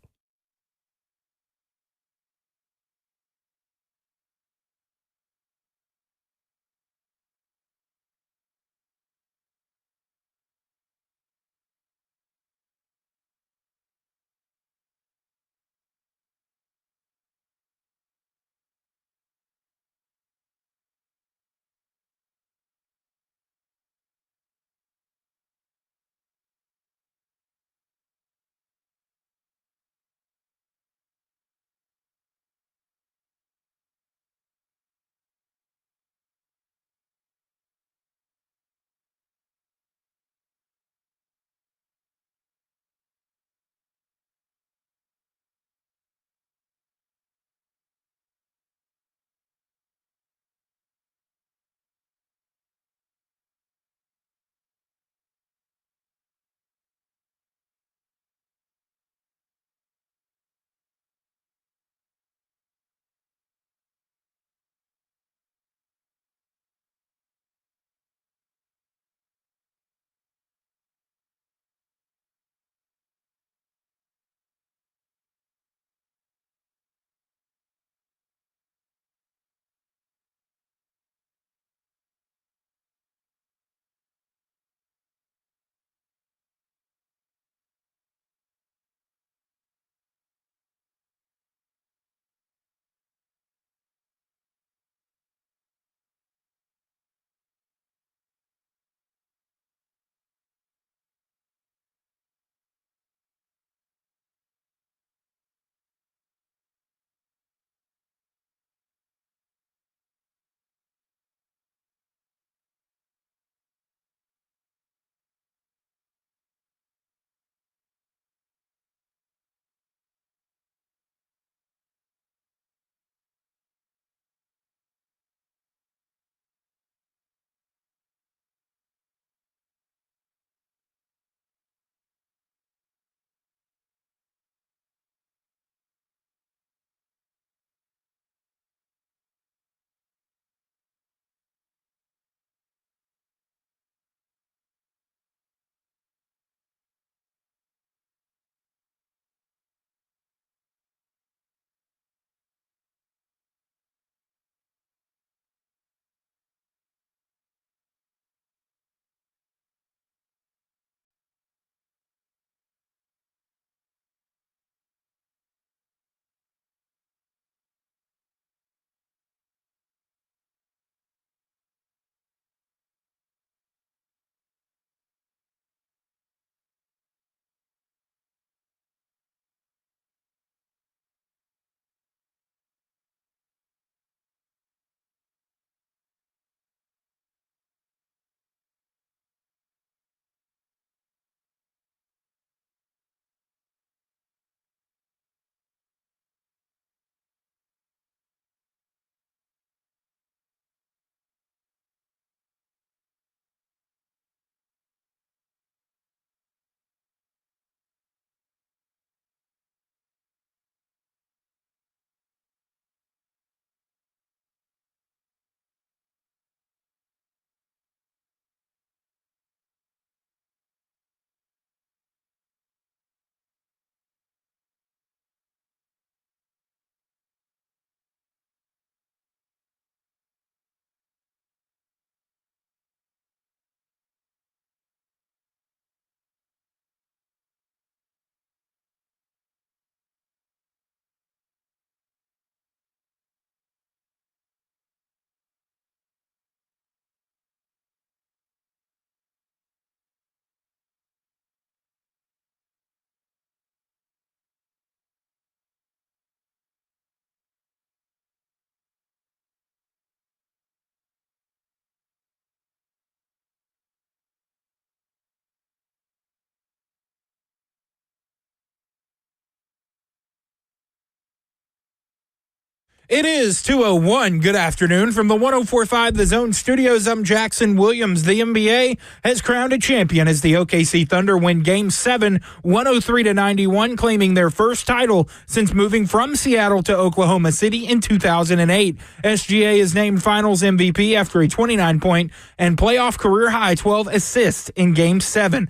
It is 2:01. Good afternoon. From the 104.5 The Zone Studios, I'm Jackson Williams. The NBA has crowned a champion as the OKC Thunder win Game 7, 103-91, claiming their first title since moving from Seattle to Oklahoma City in 2008. SGA is named Finals MVP after a 29-point and playoff career-high 12 assists in Game 7.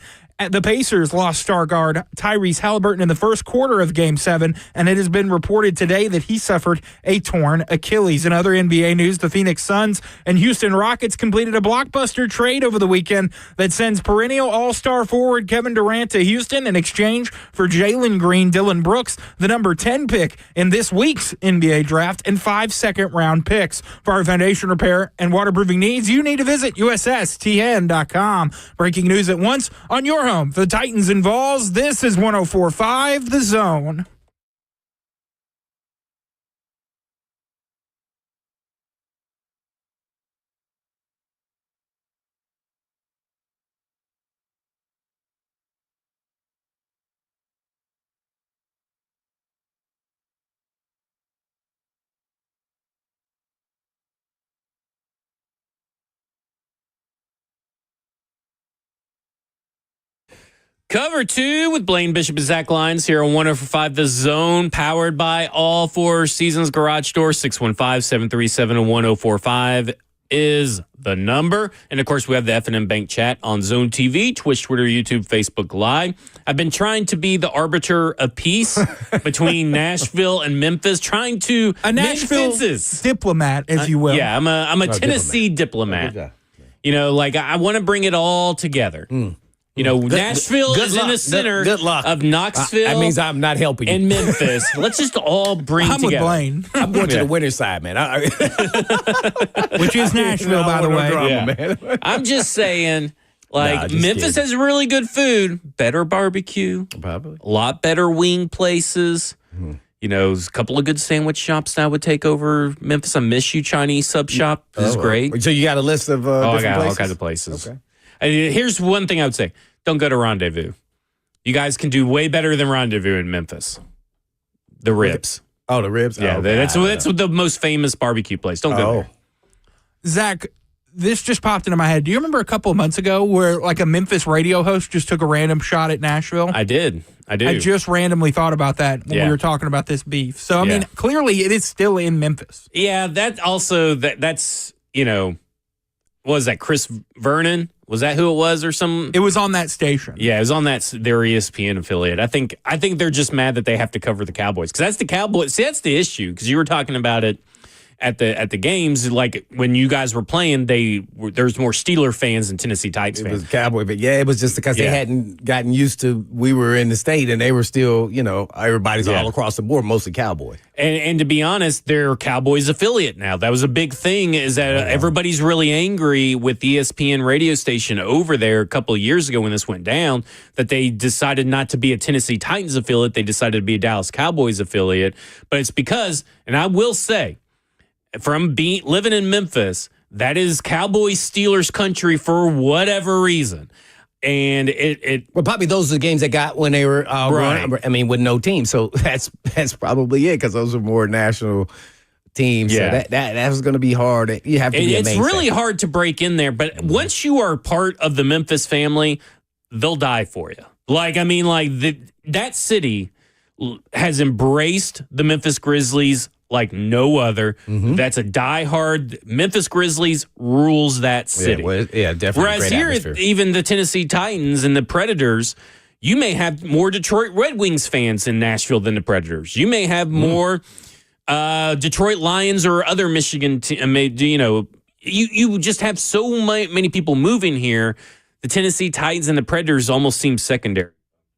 The Pacers lost star guard Tyrese Halliburton in the first quarter of Game 7, and it has been reported today that he suffered a torn Achilles. In other NBA news, the Phoenix Suns and Houston Rockets completed a blockbuster trade over the weekend that sends perennial all-star forward Kevin Durant to Houston in exchange for Jalen Green, Dillon Brooks, the number 10 pick in this week's NBA draft, and 5 second-round picks. For our foundation repair and waterproofing needs, you need to visit USSTN.com. Breaking news at once on your home for the Titans and Vols. This is 104.5 The Zone. Cover 2 with Blaine Bishop and Zach Lyons here on 104.5 The Zone, powered by All Four Seasons Garage Door. 615-737-1045 is the number. And, of course, we have the F&M Bank chat on Zone TV, Twitch, Twitter, YouTube, Facebook Live. I've been trying to be the arbiter of peace between Nashville and Memphis, trying to a Nashville diplomat, as you will. Yeah, I'm a Tennessee diplomat. You know, like I want to bring it all together. You know, Nashville is in the center of Knoxville. That means I'm not helping you. And Memphis. Let's just all bring together. With Blaine. I'm going to the winner's side, man. Which is Nashville, by the way. Man. I'm just saying, like, Memphis has really good food, better barbecue, probably a lot better wing places. You know, a couple of good sandwich shops now would take over Memphis. I miss you, Chinese sub shop. This is great. So you got a list of different I got places? all kinds of places. Okay. Here's one thing I would say. Don't go to Rendezvous. You guys can do way better than Rendezvous in Memphis. The ribs. Oh, the ribs? Yeah, that's the most famous barbecue place. Don't go there. Zach, this just popped into my head. Do you remember a couple of months ago where like a Memphis radio host just took a random shot at Nashville? I do. I just randomly thought about that when we were talking about this beef. So, I mean, clearly it is still in Memphis. Yeah, that's, you know, what was that, Chris Vernon? Was that who it was or something? It was on that station. Yeah, it was on their ESPN affiliate. I think they're just mad that they have to cover the Cowboys because that's the Cowboys. See, that's the issue because you were talking about it at the games. Like when you guys were playing, there's more Steeler fans than Tennessee Titans fans. It was Cowboy, but it was just because they hadn't gotten used to. We were in the state and they were still, you know, everybody's all across the board, mostly Cowboy. And to be honest, they're Cowboys affiliate now. That was a big thing is that everybody's really angry with the ESPN radio station over there a couple of years ago when this went down, that they decided not to be a Tennessee Titans affiliate. They decided to be a Dallas Cowboys affiliate. But it's because, and I will say, from living in Memphis, that is Cowboys Steelers country for whatever reason. And well, probably those are the games they got when they were with no team. So that's probably it because those are more national teams. Yeah. So that was going to be hard. You have to be a mainstay. It's really hard to break in there, but once you are part of the Memphis family, they'll die for you. Like, I mean, like that city has embraced the Memphis Grizzlies like no other. That's a diehard. Memphis Grizzlies rules that city. Definitely. Whereas here, even the Tennessee Titans and the Predators, you may have more Detroit Red Wings fans in Nashville than the Predators. You may have more Detroit Lions or other Michigan you know, you just have so many people moving here. The Tennessee Titans and the Predators almost seem secondary.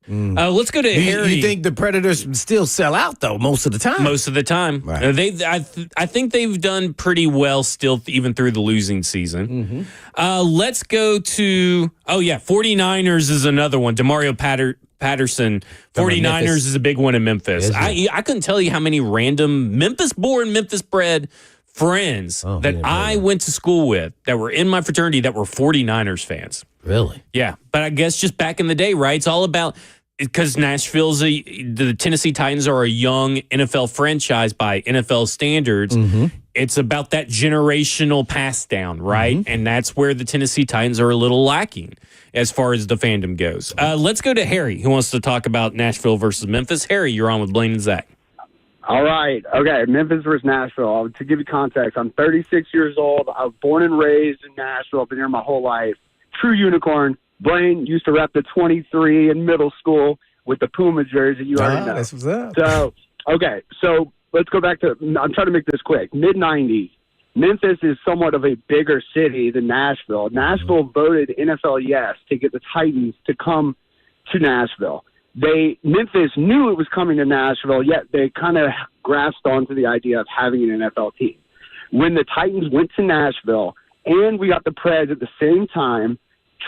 Let's go to Harry. You think the Predators still sell out, though, most of the time? Most of the time. Right. I think they've done pretty well still, even through the losing season. Let's go to, 49ers is another one. DeMario Patterson. 49ers is a big one in Memphis. I couldn't tell you how many random Memphis-born, Memphis-bred friends that I went to school with that were in my fraternity that were 49ers fans. Really? Yeah, but I guess just back in the day, right? It's all about because the Tennessee Titans are a young NFL franchise by NFL standards. Mm-hmm. It's about that generational pass down, right? Mm-hmm. And that's where the Tennessee Titans are a little lacking as far as the fandom goes. Let's go to Harry, who wants to talk about Nashville versus Memphis. Harry, you're on with Blaine and Zach. All right. Okay, Memphis versus Nashville. To give you context, I'm 36 years old. I was born and raised in Nashville. I've been here my whole life. True unicorn. Blaine used to rep the 23 in middle school with the Puma jersey. You already know. That's what's up. So, okay. So let's go back to, I'm trying to make this quick. Mid-90s, Memphis is somewhat of a bigger city than Nashville. Nashville voted NFL yes to get the Titans to come to Nashville. Memphis knew it was coming to Nashville, yet they kind of grasped onto the idea of having an NFL team. When the Titans went to Nashville and we got the Preds at the same time,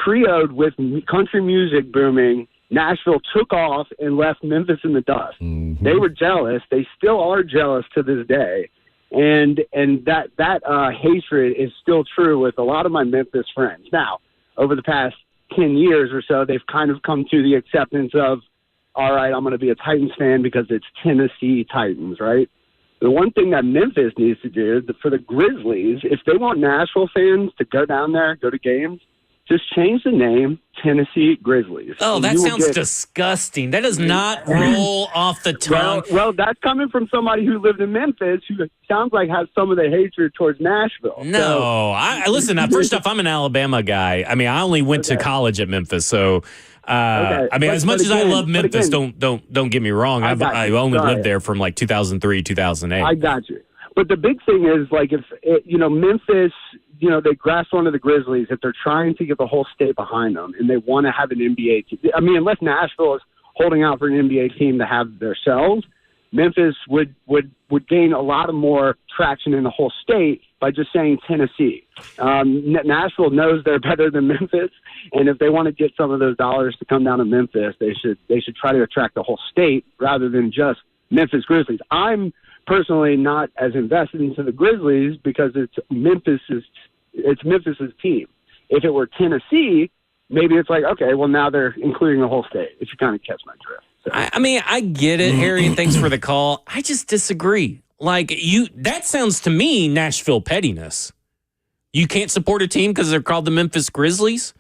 trioed with country music booming, Nashville took off and left Memphis in the dust. Mm-hmm. They were jealous. They still are jealous to this day. And that hatred is still true with a lot of my Memphis friends. Now, over the past 10 years or so, they've kind of come to the acceptance of, all right, I'm going to be a Titans fan because it's Tennessee Titans, right? The one thing that Memphis needs to do for the Grizzlies, if they want Nashville fans to go down there, go to games, just change the name Tennessee Grizzlies. Oh, that sounds disgusting. That does not roll off the tongue. Well, that's coming from somebody who lived in Memphis who sounds like has some of the hatred towards Nashville. No, listen, first off, I'm an Alabama guy. I mean, I only went to college at Memphis, so I mean, as much as I love Memphis, don't get me wrong. I only lived there from like 2003, 2008. I got you. But the big thing is, like, Memphis, they grasp onto the Grizzlies if they're trying to get the whole state behind them and they want to have an NBA team. I mean, unless Nashville is holding out for an NBA team to have themselves, Memphis would gain a lot of more traction in the whole state by just saying Tennessee. Nashville knows they're better than Memphis, and if they want to get some of those dollars to come down to Memphis, they should try to attract the whole state rather than just Memphis Grizzlies. I'm personally not as invested into the Grizzlies because it's Memphis's team. If it were Tennessee, maybe it's like, okay, well, now they're including the whole state, if you kind of catch my drift. So. I mean, I get it, Harry, and thanks for the call. I just disagree. Like, that sounds to me Nashville pettiness. You can't support a team because they're called the Memphis Grizzlies?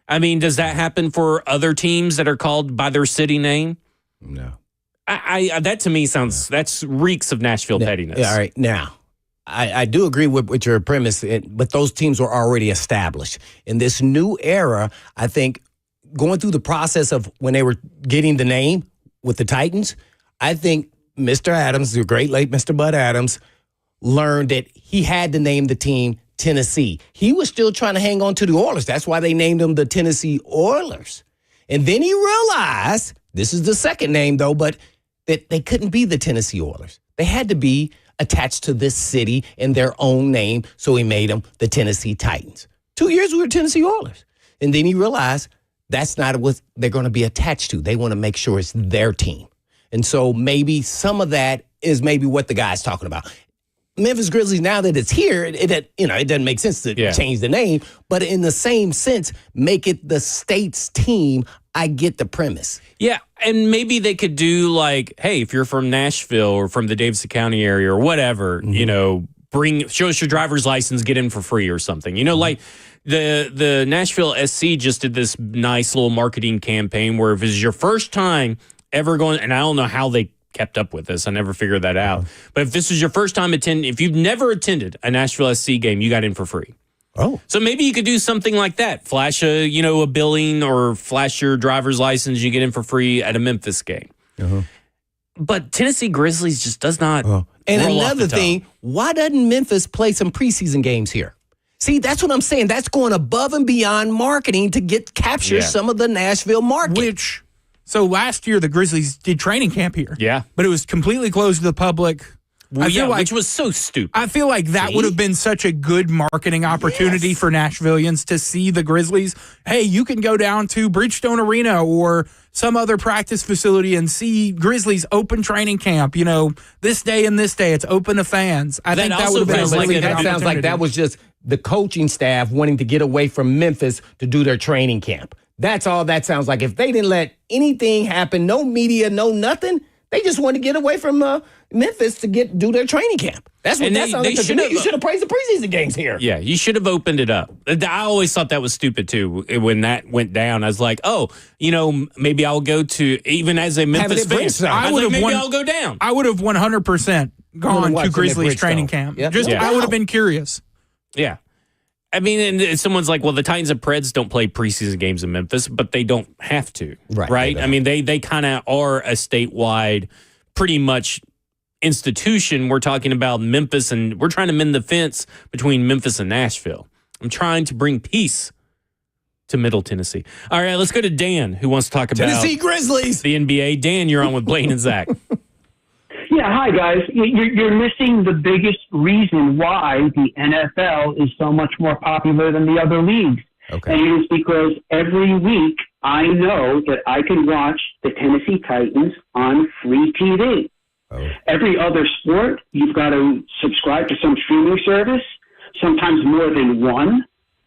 I mean, does that happen for other teams that are called by their city name? No. That to me sounds, that's reeks of Nashville pettiness. All right. Now, I do agree with your premise, but those teams were already established. In this new era, I think going through the process of when they were getting the name with the Titans, I think Mr. Adams, the great late Mr. Bud Adams, learned that he had to name the team Tennessee. He was still trying to hang on to the Oilers. That's why they named them the Tennessee Oilers. And then he realized, this is the second name though, but that they couldn't be the Tennessee Oilers. They had to be attached to this city in their own name, so he made them the Tennessee Titans. 2 years we were Tennessee Oilers. And then he realized that's not what they're going to be attached to. They want to make sure it's their team. And so maybe some of that is maybe what the guy's talking about. Memphis Grizzlies, now that it's here, it doesn't make sense to change the name, but in the same sense, make it the state's team. I get the premise. Yeah, and maybe they could do like, hey, if you're from Nashville or from the Davidson County area or whatever, show us your driver's license, get in for free or something. Like the Nashville SC just did this nice little marketing campaign where if it's your first time ever going, and I don't know how they kept up with this. I never figured that out. But if this is your first time if you've never attended a Nashville SC game, you got in for free. Oh. So maybe you could do something like that. Flash a billing or flash your driver's license. You get in for free at a Memphis game. Uh-huh. But Tennessee Grizzlies just does not. And another thing, why doesn't Memphis play some preseason games here? See, that's what I'm saying. That's going above and beyond marketing to capture some of the Nashville market. So last year, the Grizzlies did training camp here. Yeah. But it was completely closed to the public. Which was so stupid. I feel like that would have been such a good marketing opportunity for Nashvillians to see the Grizzlies. Hey, you can go down to Bridgestone Arena or some other practice facility and see Grizzlies open training camp. This day and this day, it's open to fans. I think that would have been a really good That sounds like that was just the coaching staff wanting to get away from Memphis to do their training camp. That's all that sounds like. If they didn't let anything happen, no media, no nothing, they just wanted to get away from Memphis to do their training camp. That's what that sounds like. You should have praised the preseason games here. Yeah, you should have opened it up. I always thought that was stupid, too, when that went down. I was like, maybe I'll go to, even as a Memphis fan, I'll go down. I would have 100% gone to Grizzlies training camp. Yeah. I would have been curious. Yeah. I mean, and someone's like, well, the Titans and Preds don't play preseason games in Memphis, but they don't have to, right? I mean, they kind of are a statewide, pretty much institution. We're talking about Memphis, and we're trying to mend the fence between Memphis and Nashville. I'm trying to bring peace to Middle Tennessee. All right, let's go to Dan, who wants to talk about Tennessee Grizzlies, the NBA. Dan, you're on with Blaine and Zach. Yeah, hi, guys. You're missing the biggest reason why the NFL is so much more popular than the other leagues. Okay. And it is because every week I know that I can watch the Tennessee Titans on free TV. Oh. Every other sport, you've got to subscribe to some streaming service, sometimes more than one,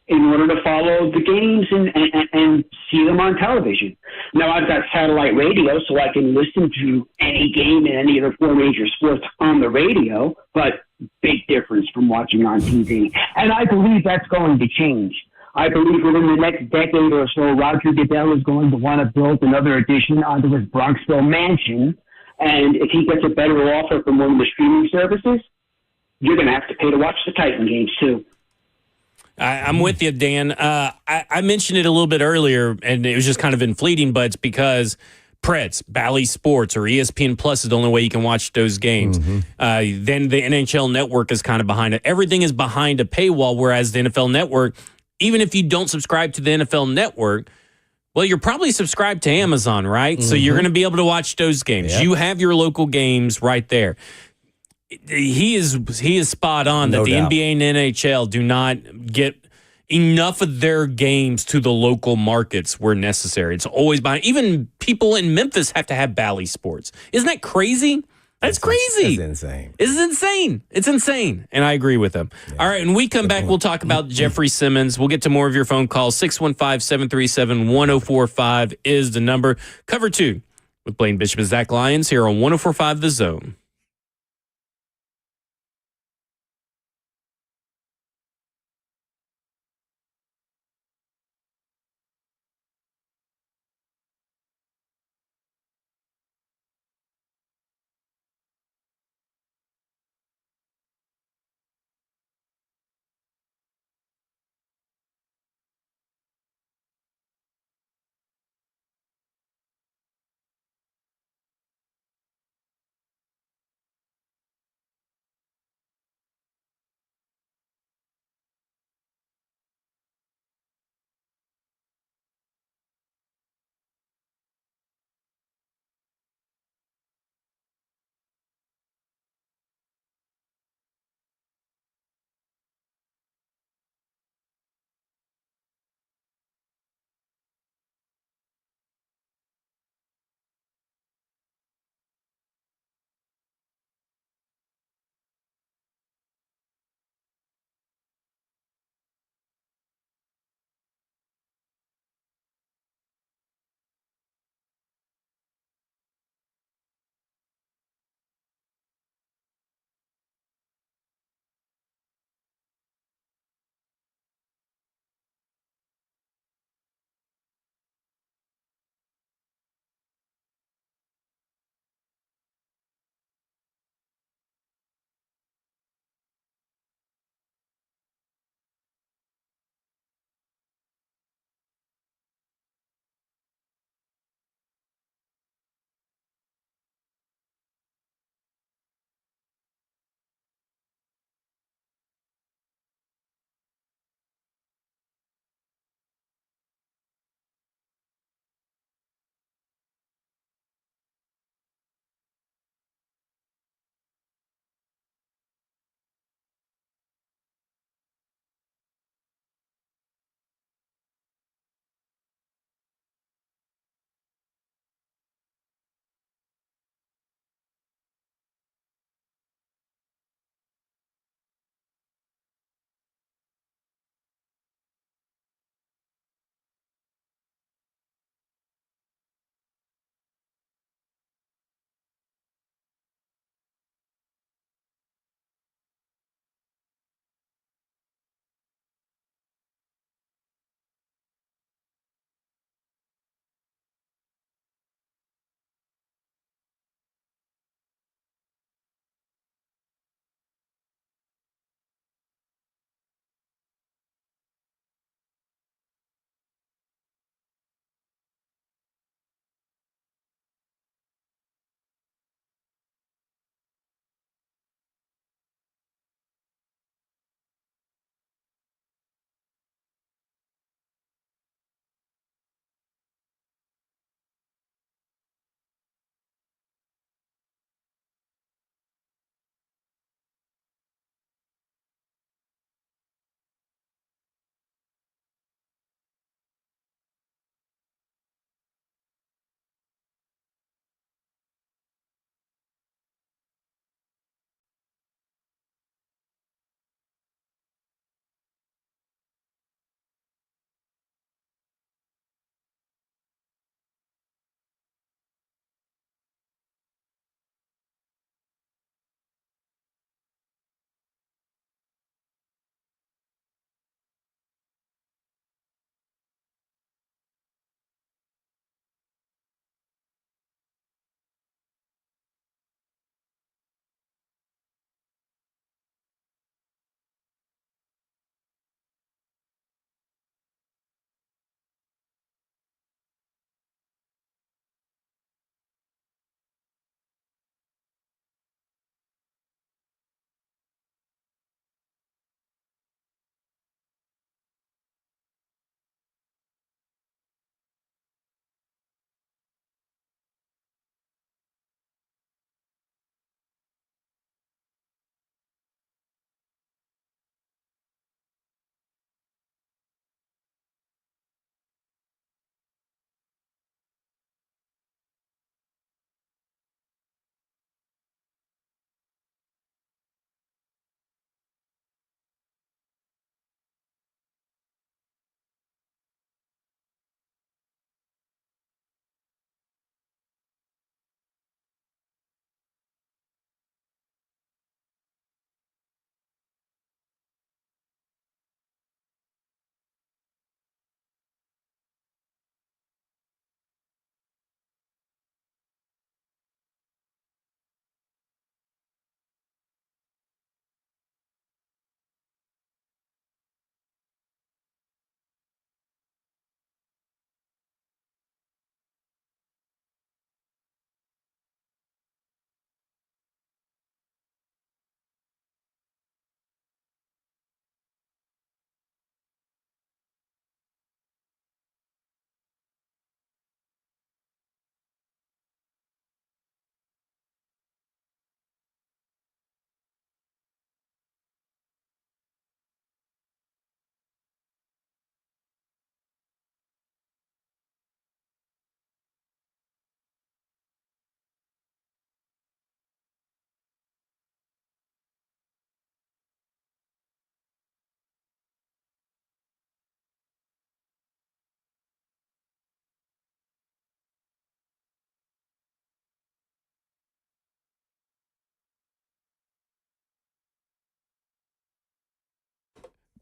in order to follow the games and see them on television. Now, I've got satellite radio, so I can listen to any game in any of the four major sports on the radio, but big difference from watching on TV. And I believe that's going to change. I believe within the next decade or so, Roger Goodell is going to want to build another addition onto his Bronxville mansion. And if he gets a better offer from one of the streaming services, you're going to have to pay to watch the Titan games, too. I'm with you, Dan. I mentioned it a little bit earlier, and it was just kind of in fleeting, but it's because Preds, Bally Sports, or ESPN Plus is the only way you can watch those games. Mm-hmm. Then the NHL Network is kind of behind it. Everything is behind a paywall, whereas the NFL Network, even if you don't subscribe to the NFL Network, well, you're probably subscribed to Amazon, right? Mm-hmm. So you're going to be able to watch those games. Yep. You have your local games right there. He is spot on that the NBA and NHL do not get enough of their games to the local markets where necessary. It's always behind. Even people in Memphis have to have Bally Sports. Isn't that crazy? That's crazy. That's insane. It's insane. It's insane. And I agree with them. Yeah. All right, when we come back, we'll talk about Jeffery Simmons. We'll get to more of your phone calls. 615-737-1045 is the number. Cover 2 with Blaine Bishop and Zach Lyons here on 1045 The Zone.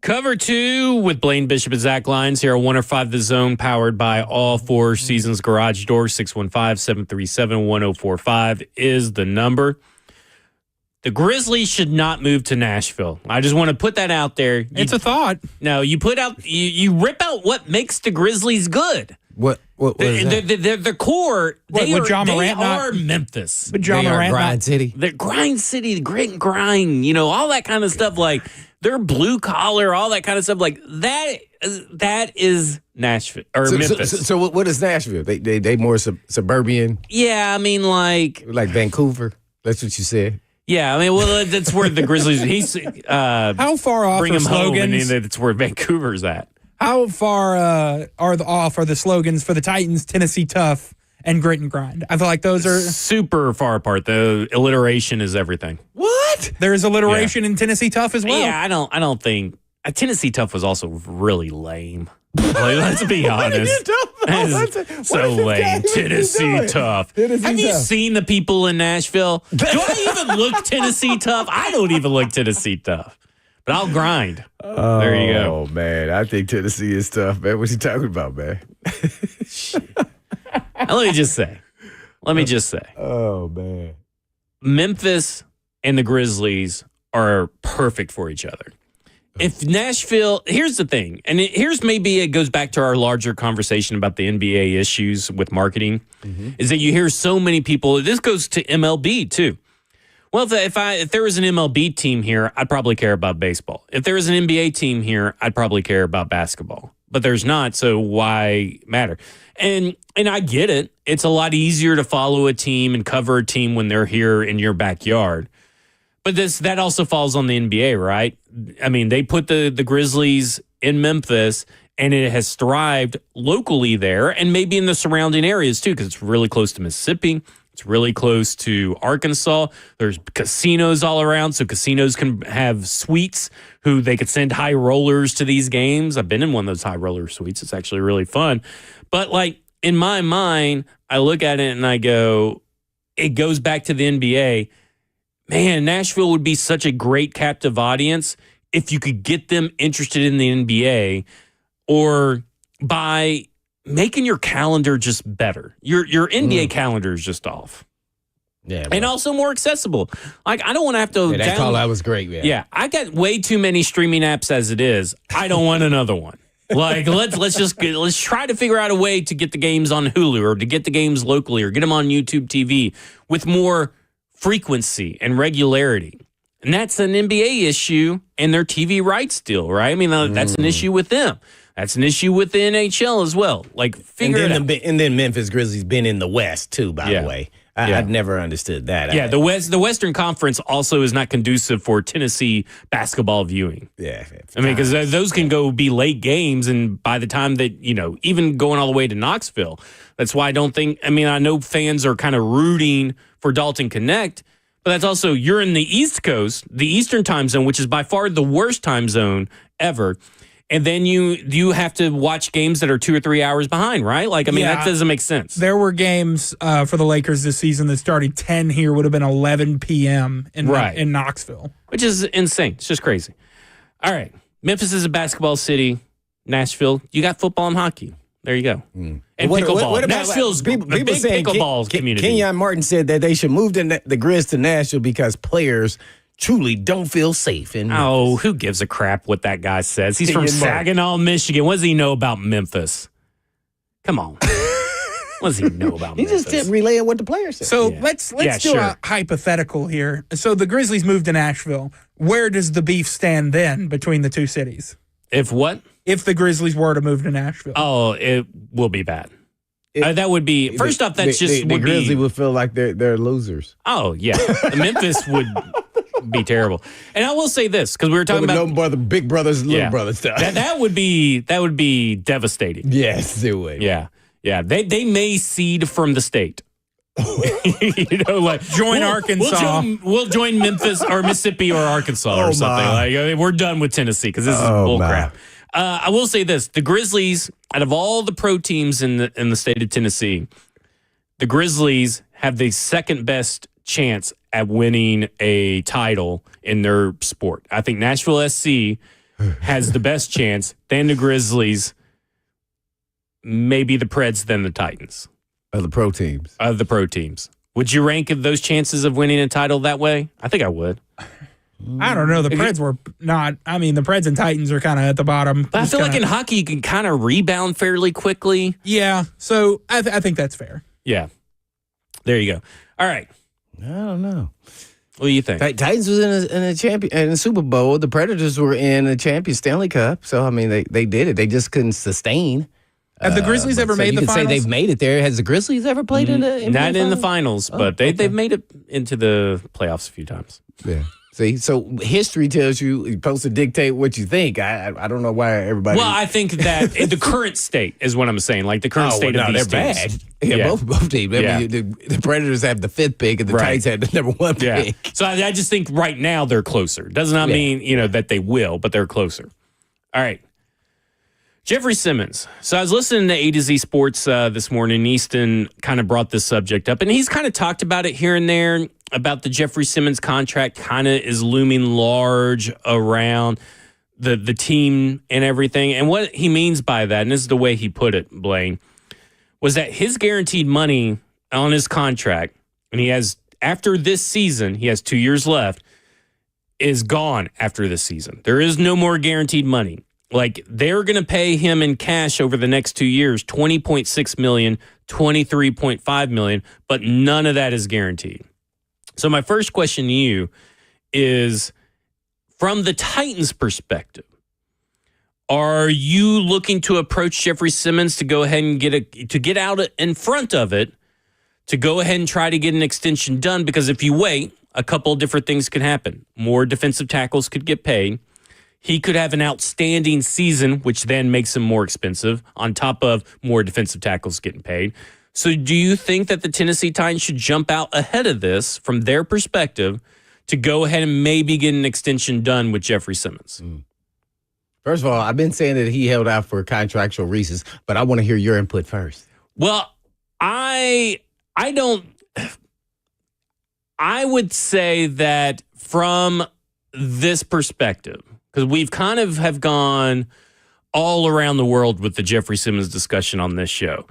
Cover 2 with Blaine Bishop and Zach Lyons here on 105 The Zone, powered by all Four Seasons Garage Doors. 615-737-1045 is the number. The Grizzlies should not move to Nashville. I just want to put that out there. It's a thought. No, you rip out what makes the Grizzlies good. What is that? The core, they are Memphis. But John They are Morant Grind City. The grind city, the grit and grind, all that kind of stuff. Like they're blue collar, all that kind of stuff. Like that is Nashville or Memphis. So what is Nashville? They more suburban. Yeah, I mean like Vancouver. That's what you said. Yeah, I mean, well, that's where the Grizzlies. How far off bring are him home, slogans? and that's where Vancouver's at. How far are the slogans for the Titans? Tennessee Tough and Grit and Grind. I feel like those are super far apart. The alliteration is everything. What? There's alliteration in Tennessee Tough as well. Yeah, I don't think Tennessee Tough was also really lame. Like, let's be honest. So lame. Tennessee Tough. Have you seen the people in Nashville? Do I even look Tennessee Tough? I don't even look Tennessee Tough. But I'll grind. There you go. Oh, man. I think Tennessee is tough, man. What you talking about, man? Let me just say. Oh, man. Memphis and the Grizzlies are perfect for each other. If Nashville, here's the thing, and maybe it goes back to our larger conversation about the NBA issues with marketing, is that you hear so many people, this goes to MLB too. Well, if there was an MLB team here, I'd probably care about baseball. If there was an NBA team here, I'd probably care about basketball. But there's not, so why matter? And I get it. It's a lot easier to follow a team and cover a team when they're here in your backyard. But that also falls on the NBA, right? I mean, they put the Grizzlies in Memphis, and it has thrived locally there and maybe in the surrounding areas too, because it's really close to Mississippi. It's really close to Arkansas. There's casinos all around, so casinos can have suites who they could send high rollers to these games. I've been in one of those high roller suites. It's actually really fun. But like in my mind, I look at it and I go, it goes back to the NBA. Man, Nashville would be such a great captive audience if you could get them interested in the NBA or by making your calendar just better. Your NBA calendar is just off. Yeah. And also more accessible. Like, I don't want to have to... that call out was great, man. Yeah, I got way too many streaming apps as it is. I don't want another one. Like, let's try to figure out a way to get the games on Hulu or to get the games locally or get them on YouTube TV with more frequency and regularity. And that's an NBA issue and their TV rights deal, right? I mean, that's an issue with them. That's an issue with the NHL as well. Like, figure it out. And then Memphis Grizzlies been in the West, too, by the way. I've never understood that. Yeah, the Western Conference also is not conducive for Tennessee basketball viewing. Yeah. I mean, because those can be late games, and by the time that, even going all the way to Knoxville, that's why I know fans are kind of rooting for Dalton Connect, but that's also, you're in the East Coast, the Eastern time zone, which is by far the worst time zone ever. And then you have to watch games that are 2 or 3 hours behind, right? Like, that doesn't make sense. There were games for the Lakers this season that started 10 here, would have been 11 p.m. in Knoxville. Which is insane. It's just crazy. All right. Memphis is a basketball city. Nashville, you got football and hockey. There you go. And pickleball. What about, Nashville's people a big saying pickleball community. Kenyon Martin said that they should move the Grizz to Nashville because players truly don't feel safe in Memphis. Oh, who gives a crap what that guy says? He's from Saginaw, Michigan. What does he know about Memphis? Come on. What does he know about Memphis? He just relaying what the players said. So let's do a hypothetical here. So the Grizzlies moved to Nashville. Where does the beef stand then between the two cities? If what? If the Grizzlies were to move to Nashville. Oh, it will be bad. That would be, first off, that's the Grizzlies would feel like they're losers. Oh, yeah. Memphis would be terrible. And I will say this, because we were talking about no big brothers, little brothers stuff. That would be devastating. Yes, it would. Yeah. They may cede from the state. Join Arkansas. We'll join Memphis or Mississippi or Arkansas or something. Like, we're done with Tennessee because this is bull crap. I will say this: the Grizzlies, out of all the pro teams in the state of Tennessee, the Grizzlies have the second best chance at winning a title in their sport. I think Nashville SC has the best chance, then the Grizzlies, maybe the Preds, then the Titans. Of the pro teams. Of the pro teams. Would you rank those chances of winning a title that way? I think I would. I don't know. The Preds were not. I mean, the Preds and Titans are kind of at the bottom. But I feel like in hockey, you can kind of rebound fairly quickly. Yeah. So I think that's fair. Yeah. There you go. All right. I don't know. What do you think? Titans was in a Super Bowl. The Predators were in a Stanley Cup. So I mean, they did it. They just couldn't sustain. Have the Grizzlies ever made the finals? You could say they've made it there. Has the Grizzlies ever played in the NBA Not in the finals? finals, but they've made it into the playoffs a few times. Yeah. See, so history tells you're supposed to dictate what you think. I don't know why everybody. Well, I think that in the current state is what I'm saying. Like the current state of these they're teams. bad. Yeah, both teams. I mean, the Predators have the 5th pick and the Titans have the number 1 pick. So I just think right now they're closer. Does not mean that they will, but they're closer. All right. Jeffery Simmons. So I was listening to A to Z Sports this morning. Easton kind of brought this subject up, and he's kind of talked about it here and there about the Jeffery Simmons contract kind of is looming large around the team and everything. And what he means by that, and this is the way he put it, Blaine, was that his guaranteed money on his contract, and he has, after this season, he has 2 years left, is gone after this season. There is no more guaranteed money. Like, they're going to pay him in cash over the next 2 years, $20.6 million, $23.5 million, but none of that is guaranteed. So my first question to you is, from the Titans' perspective, are you looking to approach Jeffery Simmons to go ahead and get out in front of it, to go ahead and try to get an extension done? Because if you wait, a couple of different things could happen. More defensive tackles could get paid. He could have an outstanding season, which then makes him more expensive, on top of more defensive tackles getting paid. So do you think that the Tennessee Titans should jump out ahead of this from their perspective to go ahead and maybe get an extension done with Jeffery Simmons? First of all, I've been saying that he held out for contractual reasons, but I want to hear your input first. Well, I would say that from this perspective, because we've kind of have gone all around the world with the Jeffery Simmons discussion on this show.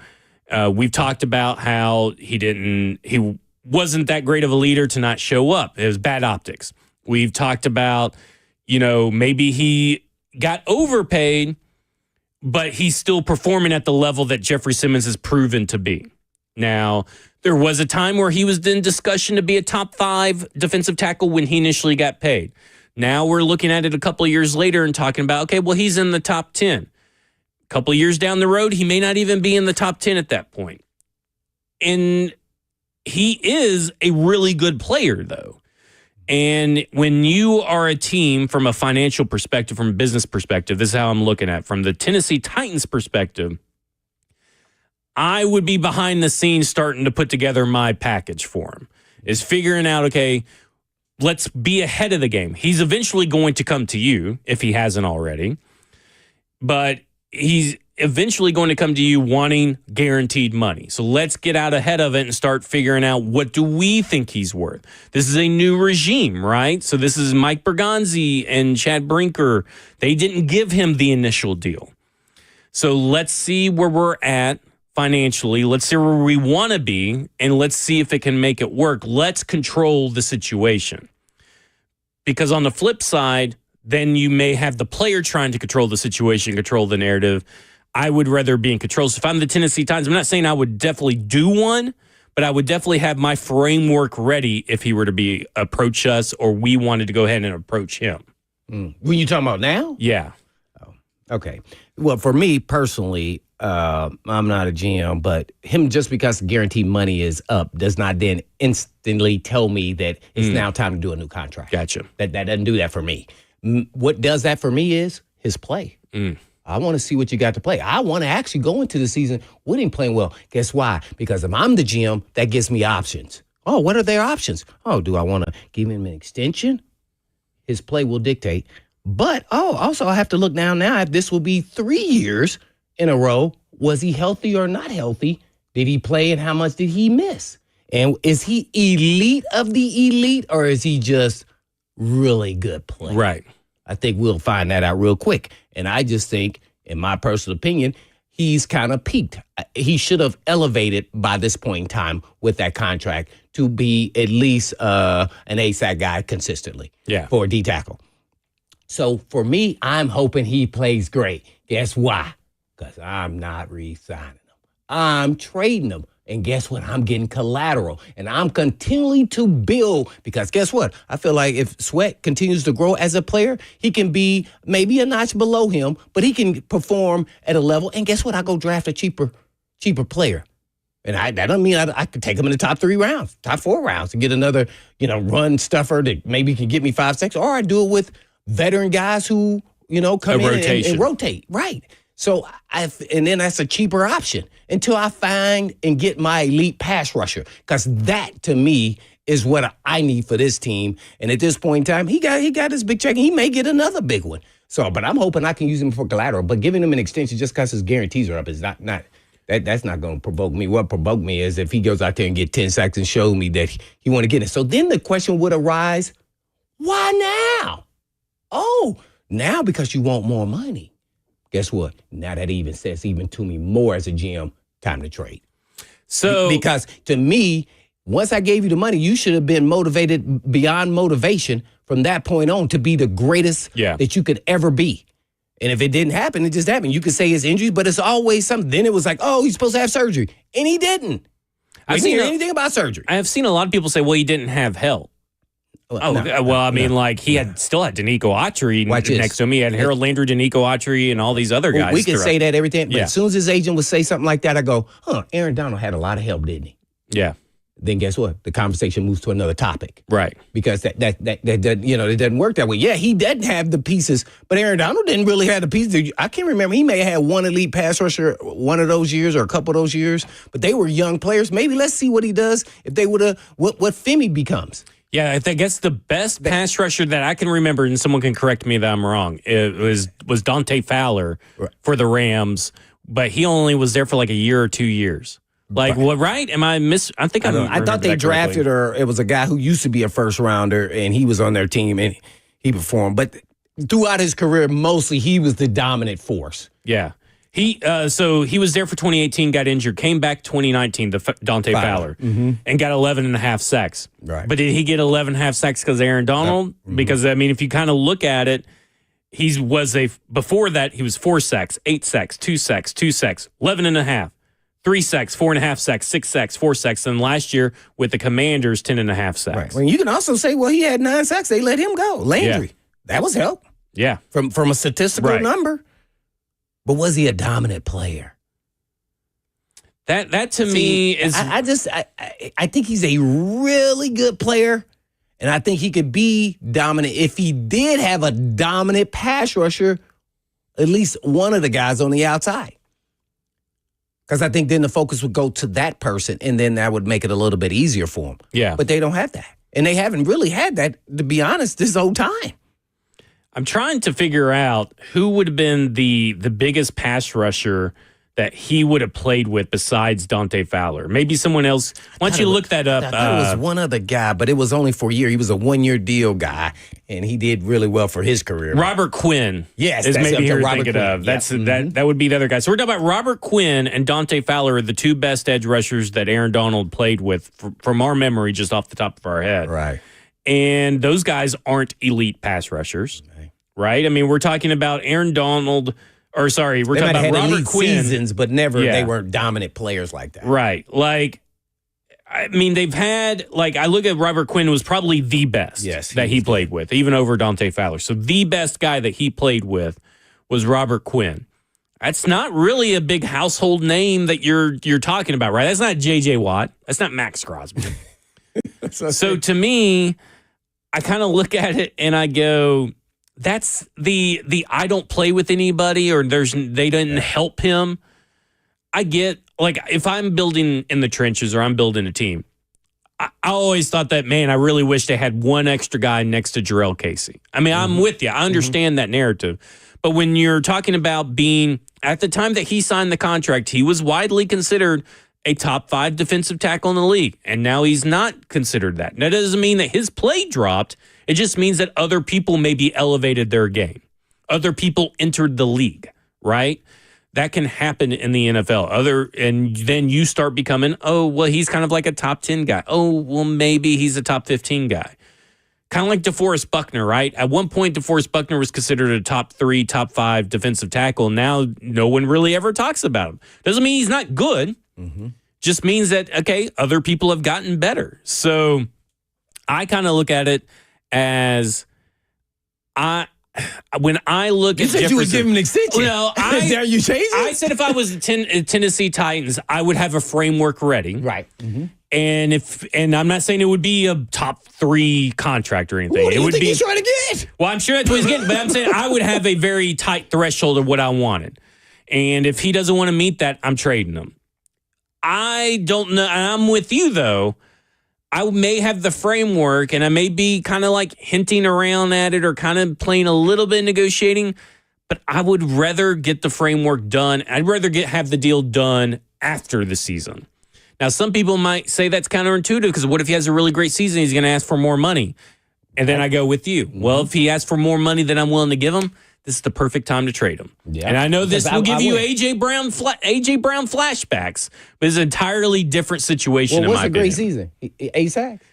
We've talked about how he wasn't that great of a leader to not show up. It was bad optics. We've talked about, maybe he got overpaid, but he's still performing at the level that Jeffery Simmons has proven to be. Now, there was a time where he was in discussion to be a top 5 defensive tackle when he initially got paid. Now we're looking at it a couple of years later and talking about, okay, well, he's in the top 10. A couple of years down the road, he may not even be in the top 10 at that point. And he is a really good player, though. And when you are a team from a financial perspective, from a business perspective, this is how I'm looking at it. From the Tennessee Titans perspective, I would be behind the scenes starting to put together my package for him. Is figuring out, okay, let's be ahead of the game. He's eventually going to come to you if he hasn't already. But he's eventually going to come to you wanting guaranteed money. So let's get out ahead of it and start figuring out, what do we think he's worth? This is a new regime, right? So this is Mike Bergonzi and Chad Brinker. They didn't give him the initial deal. So let's see where we're at financially. Let's see where we want to be, and let's see if it can make it work. Let's control the situation. Because on the flip side, then you may have the player trying to control the situation, control the narrative. I would rather be in control. So if I'm the Tennessee Titans, I'm not saying I would definitely do one, but I would definitely have my framework ready if he were to approach us, or we wanted to go ahead and approach him. When you talking about now? Yeah. Oh, okay. Well, for me personally, I'm not a GM, but him, just because the guaranteed money is up, does not then instantly tell me that it's now time to do a new contract. Gotcha. That doesn't do that for me. What does that for me is his play. I want to see what you got to play. I want to actually go into the season with him playing well. Guess why? Because if I'm the GM, that gives me options. Oh, what are their options? Oh, do I want to give him an extension? His play will dictate. But, also I have to look now if this will be 3 years in a row. Was he healthy or not healthy? Did he play, and how much did he miss? And is he elite of the elite, or is he just really good play? Right. I think we'll find that out real quick. And I just think, in my personal opinion, he's kind of peaked. He should have elevated by this point in time with that contract to be at least an ASAC guy consistently for a D tackle. So for me, I'm hoping he plays great. Guess why? Because I'm not re-signing him. I'm trading him. And guess what? I'm getting collateral. And I'm continually to build because guess what? I feel like if Sweat continues to grow as a player, he can be maybe a notch below him, but he can perform at a level. And guess what? I go draft a cheaper player. And that doesn't mean I could take him in the top 3 rounds, top 4 rounds to get another, run stuffer that maybe can get me 5 6. Or I do it with veteran guys who, come in and rotate. Right. So and then that's a cheaper option until I find and get my elite pass rusher. Because that, to me, is what I need for this team. And at this point in time, he got his big check. And he may get another big one. So, but I'm hoping I can use him for collateral. But giving him an extension just because his guarantees are up is not that's not going to provoke me. What provoked me is if he goes out there and get 10 sacks and show me that he want to get it. So then the question would arise, why now? Oh, now because you want more money. Guess what? Now that even says even to me more as a GM, time to trade. So because to me, once I gave you the money, you should have been motivated beyond motivation from that point on to be the greatest that you could ever be. And if it didn't happen, it just happened. You could say it's injuries, but it's always something. Then it was like, oh, he's supposed to have surgery. And he didn't. I didn't hear anything about surgery. I have seen a lot of people say, well, he didn't have help. He still had Danico Autry next to him. He had Harold Landry, Danico Autry, and all these other guys. We can say that everything, but as soon as his agent would say something like that, I go, Aaron Donald had a lot of help, didn't he? Yeah. Then guess what? The conversation moves to another topic. Right. Because that it doesn't work that way. Yeah, he doesn't have the pieces, but Aaron Donald didn't really have the pieces. I can't remember. He may have had one elite pass rusher one of those years or a couple of those years, but they were young players. Maybe let's see what he does if they would have, what Femi becomes. Yeah, I guess the best pass rusher that I can remember, and someone can correct me that I'm wrong, it was Dante Fowler for the Rams, but he only was there for like a year or 2 years. Like, what, right? Am I I think I thought they drafted, or it was a guy who used to be a first rounder, and he was on their team, and he performed. But throughout his career, mostly he was the dominant force. Yeah. So he was there for 2018, got injured, came back 2019, Dante Fowler, and got 11.5 sacks. Right. But did he get 11.5 sacks because of Aaron Donald? Because, I mean, if you kind of look at it, before that, he was 4 sacks, 8 sacks, 2 sacks, 2 sacks, 11.5. 3 sacks, 4.5 sacks, 6 sacks, 4 sacks. And last year with the Commanders, 10.5 sacks. Right. Well, you can also say, well, he had 9 sacks. They let him go. Landry. That was help. Yeah. From a statistical number. But was he a dominant player? That to me is... I think he's a really good player. And I think he could be dominant if he did have a dominant pass rusher, at least one of the guys on the outside. Because I think then the focus would go to that person, and then that would make it a little bit easier for him. Yeah. But they don't have that. And they haven't really had that, to be honest, this whole time. I'm trying to figure out who would have been the biggest pass rusher that he would have played with besides Dante Fowler. Maybe someone else. Why don't you look that up? I thought it was one other guy, but it was only for a year. He was a 1-year deal guy, and he did really well for his career. Robert Quinn. Yes, is maybe who you're thinking Quinn. of. That's that would be the other guy. So we're talking about Robert Quinn and Dante Fowler are the 2 best edge rushers that Aaron Donald played with from our memory, just off the top of our head. Right. And those guys aren't elite pass rushers, right? I mean, we're talking about Aaron Donald. Or sorry, we're talking about Robert Quinn. Seasons, but never they weren't dominant players like that. Right. Like, I mean, they've had, I look at Robert Quinn was probably the best that he played with, even over Dante Fowler. So the best guy that he played with was Robert Quinn. That's not really a big household name that you're talking about, right? That's not J.J. Watt. That's not Max Crosby. So to me, I kind of look at it and I go, that's the I don't play with anybody or they didn't help him. I get, if I'm building in the trenches or I'm building a team, I always thought that, man, I really wish they had one extra guy next to Jarrell Casey. I mean, I'm with you. I understand that narrative. But when you're talking about being, at the time that he signed the contract, he was widely considered a top 5 defensive tackle in the league. And now he's not considered that. That doesn't mean that his play dropped. It just means that other people maybe elevated their game. Other people entered the league, right? That can happen in the NFL. And then you start becoming, oh, well, he's kind of like a top 10 guy. Oh, well, maybe he's a top 15 guy. Kind of like DeForest Buckner, right? At one point, DeForest Buckner was considered a top 3, top 5 defensive tackle. Now, no one really ever talks about him. Doesn't mean he's not good. Just means that, okay, other people have gotten better. So I kind of look at it as when I look at Jefferson, you would give him an extension. Well, Are you changing? I said if I was Tennessee Titans, I would have a framework ready. Right. And I'm not saying it would be a top 3 contract or anything. What do it you would think be. he's trying to get? Well, I'm sure that's what he's getting, but I'm saying I would have a very tight threshold of what I wanted. And if he doesn't want to meet that, I'm trading him. I don't know. I'm with you, though. I may have the framework, and I may be kind of like hinting around at it or kind of playing a little bit of negotiating, but I would rather get the framework done. I'd rather have the deal done after the season. Now, some people might say that's counterintuitive because what if he has a really great season? He's going to ask for more money. And then I go with you. Well, if he asks for more money than I'm willing to give him, this is the perfect time to trade him. Yeah. And I know this will give you A.J. Brown flashbacks, but it's an entirely different situation in my opinion. What's a great season? 8 sacks?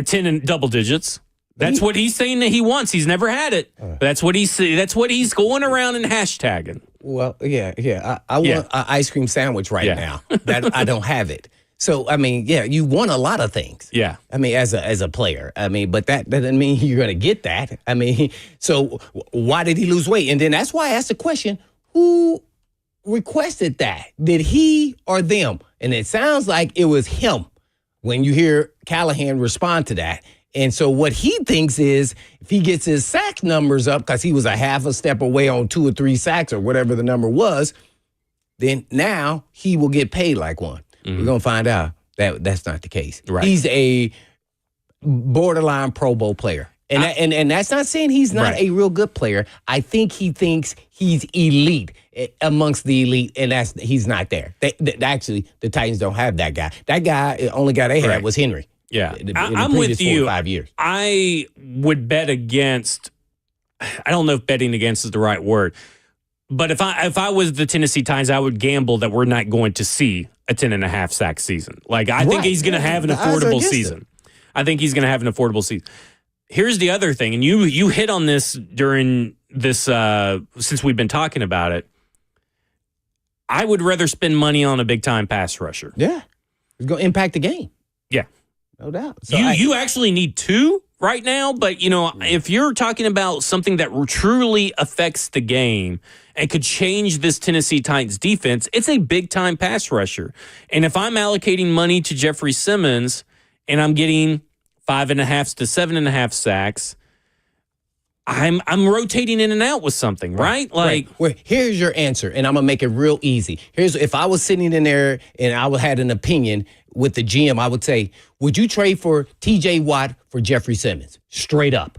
10 in double digits. That's what he's saying that he wants. He's never had it. But that's what he's going around and hashtagging. Well, yeah. I want an ice cream sandwich now. That I don't have it. So, I mean, you want a lot of things. Yeah. I mean, as a player. I mean, but that doesn't mean you're going to get that. I mean, so why did he lose weight? And then that's why I asked the question, who requested that? Did he or them? And it sounds like it was him when you hear Callahan respond to that. And so what he thinks is if he gets his sack numbers up, because he was a half a step away on 2 or 3 sacks or whatever the number was, then now he will get paid like one. We're going to find out that that's not the case. Right. He's a borderline Pro Bowl player. And that's not saying he's not a real good player. I think he thinks he's elite amongst the elite, and he's not there. Actually, the Titans don't have that guy. That guy, the only guy they had was Henry. Yeah. In the I'm with you. 4 or 5 years. I would bet against, I don't know if betting against is the right word, but if I was the Tennessee Titans, I would gamble that we're not going to see a 10.5 sack season. Like, I think he's going to have an affordable season. I think he's going to have an affordable season. Here's the other thing, and you hit on this during this, since we've been talking about it. I would rather spend money on a big-time pass rusher. Yeah. It's going to impact the game. Yeah. No doubt. So you actually need 2 right now, but, if you're talking about something that truly affects the game and could change this Tennessee Titans defense, it's a big-time pass rusher. And if I'm allocating money to Jeffery Simmons and I'm getting 5.5 to 7.5 sacks, I'm rotating in and out with something, right? Like, well, here's your answer, and I'm gonna make it real easy. If I was sitting in there and I had an opinion with the GM, I would say, would you trade for T.J. Watt for Jeffery Simmons? Straight up.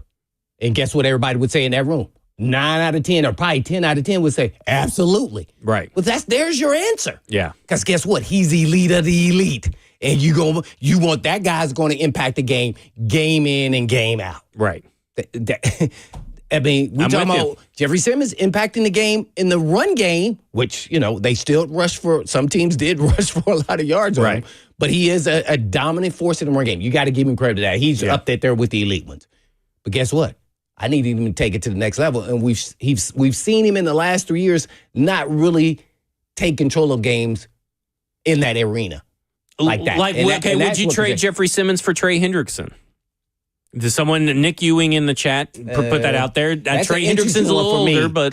And guess what everybody would say in that room? 9 out of 10, or probably 10 out of 10 would say, absolutely. Right. Well, there's your answer. Yeah. Because guess what? He's elite of the elite. And you want that guy's going to impact the game in and game out. Right. I mean, we're talking about Jeffery Simmons impacting the game in the run game, which, they still some teams did rush for a lot of yards on him. But he is a dominant force in the run game. You got to give him credit for that. He's up there with the elite ones. But guess what? I need him to take it to the next level. And we've seen him in the last 3 years not really take control of games in that arena like that. Would you trade Jeffery Simmons for Trey Hendrickson? Does someone, Nick Ewing in the chat, put that out there? Trey Hendrickson's a little older, but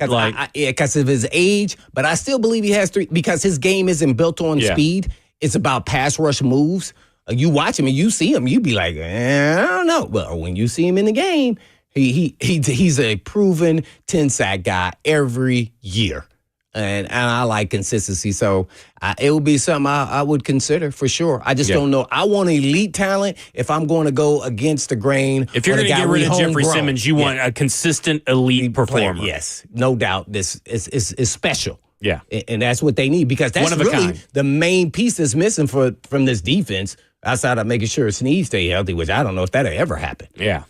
because of his age. But I still believe he has 3 because his game isn't built on speed. It's about pass rush moves. You watch him and you see him, you be like, I don't know. Well, when you see him in the game, he's a proven 10-sack guy every year. And I like consistency. So it would be something I would consider for sure. I just don't know. I want elite talent if I'm going to go against the grain. If you're going to get rid of Jeffery Simmons, you want a consistent elite performer. Yes, no doubt. This is special. Yeah. And that's what they need because that's really the main piece that's missing from this defense outside of making sure Snead stay healthy, which I don't know if that'll ever happen. Yeah.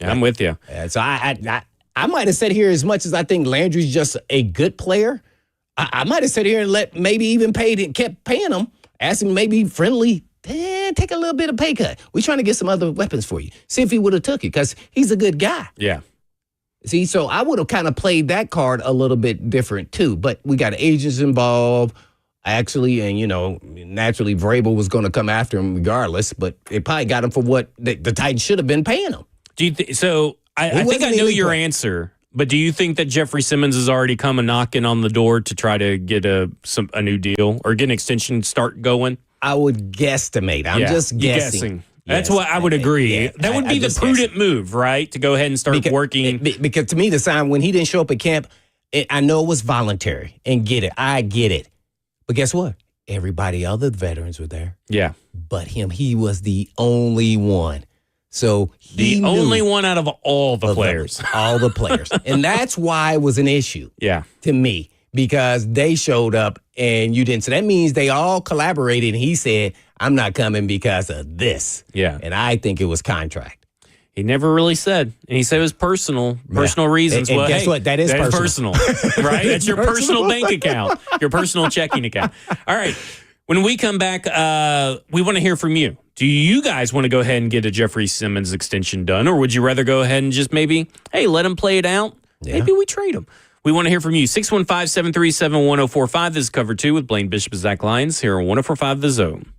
Yeah, I'm with you. So I might have said here, as much as I think Landry's just a good player, I might have said here and maybe even kept paying him, asked him maybe friendly, take a little bit of pay cut. We're trying to get some other weapons for you. See if he would have took it, because he's a good guy. Yeah. See, so I would have kind of played that card a little bit different too. But we got agents involved, actually, and naturally Vrabel was going to come after him regardless. But they probably got him for what the Titans should have been paying him. Do you so I think I know your answer, but do you think that Jeffrey Simmons has already come a knocking on the door to try to get a new deal or get an extension start going? I would guesstimate. I'm just guessing. That's what I would agree. Yeah, that would be the prudent move, right? To go ahead and start working. Because to me, the sign when he didn't show up at camp, I know it was voluntary. And I get it. But guess what? Everybody, other veterans were there. Yeah. But he was the only one. So the only one out of all the players. All the players. And that's why it was an issue. Yeah. To me. Because they showed up and you didn't. So that means they all collaborated. And he said, I'm not coming because of this. Yeah. And I think it was contract. He never really said. And he said it was personal reasons. And guess what? That is personal. Right? That's your personal bank account, your personal checking account. All right. When we come back, we want to hear from you. Do you guys want to go ahead and get a Jeffery Simmons extension done? Or would you rather go ahead and just maybe, let him play it out? Yeah. Maybe we trade him. We want to hear from you. 615-737-1045. This is Cover 2 with Blaine Bishop and Zach Lyons here on 104.5 The Zone.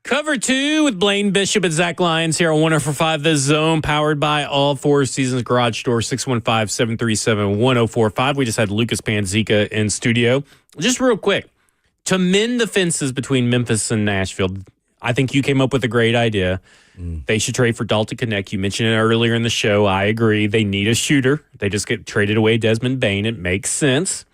Cover 2 with Blaine Bishop and Zach Lyons here on 104.5 The Zone, powered by All Four Seasons Garage Store, 615-737-1045. We just had Lucas Panzica in studio. Just real quick, to mend the fences between Memphis and Nashville, I think you came up with a great idea. They should trade for Dalton Knecht. You mentioned it earlier in the show. I agree. They need a shooter. They just get traded away Desmond Bane. It makes sense.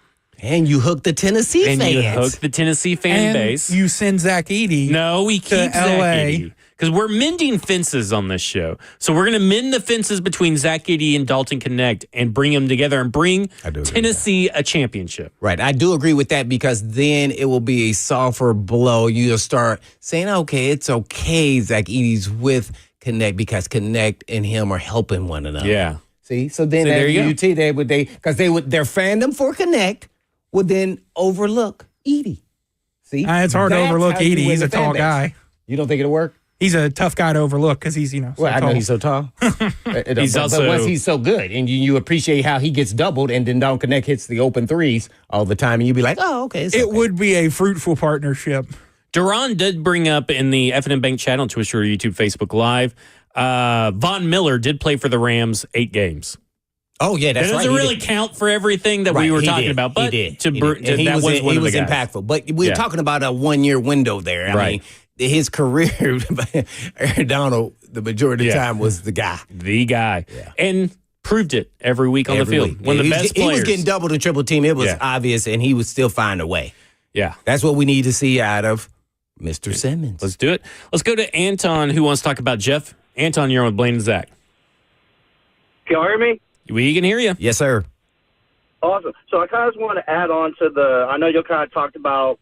And you hook the Tennessee fans. And you hook the Tennessee fan base. You send Zach Edey. No, we keep Zach Edey. Because we're mending fences on this show. So we're going to mend the fences between Zach Edey and Dalton Knecht and bring them together and bring Tennessee a championship. Right. I do agree with that because then it will be a softer blow. You'll start saying, okay, it's okay Zach Edey's with Knecht because Knecht and him are helping one another. Yeah. See? So then there you UT, their fandom for Knecht would then overlook Edey. See? It's hard to overlook Edey. He's a tall guy. You don't think it'll work? He's a tough guy to overlook because he's, so well, I tall. know he's so tall. But once he's so good, and you appreciate how he gets doubled, and then Dalton Knecht hits the open threes all the time, and you'd be like, oh, okay. It would be a fruitful partnership. Duran did bring up in the F&M Bank chat on Twitch or YouTube, Facebook Live, Von Miller did play for the Rams 8 games. Oh, yeah, that's right. It doesn't really count for everything that we were talking about, but he was impactful. But we're talking about a 1-year window there. I mean, his career, Aaron Donald, the majority of the time was the guy. Yeah. And proved it every week on the field. One of the best players. He was getting double and triple team. It was obvious, and he would still find a way. Yeah. That's what we need to see out of Mr. Simmons. Let's do it. Let's go to Anton, who wants to talk about Jeff. Anton, you're on with Blaine and Zach. Can you hear me? We can hear you. Yes, sir. Awesome. So I kind of just want to add on to I know you kind of talked about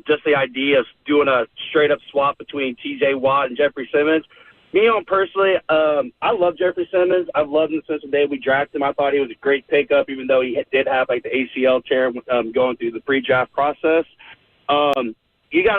just the idea of doing a straight-up swap between T.J. Watt and Jeffery Simmons. Me personally, I love Jeffery Simmons. I've loved him since the day we drafted him. I thought he was a great pickup, even though he did have like the ACL tear going through the pre-draft process. I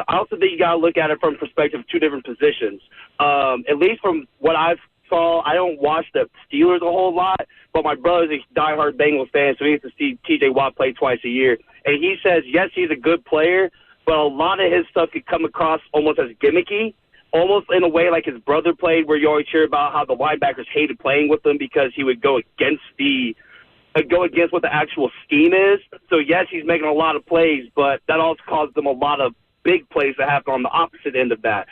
also think you got to look at it from the perspective of two different positions. At least from what I've saw, I don't watch the Steelers a whole lot, but my brother's a diehard Bengals fan, so he gets to see T.J. Watt play twice a year. And he says, yes, he's a good player, but a lot of his stuff could come across almost as gimmicky, almost in a way like his brother played, where you always hear about how the linebackers hated playing with him because he would go against what the actual scheme is. So, yes, he's making a lot of plays, but that also causes them a lot of big plays that happen on the opposite end of that.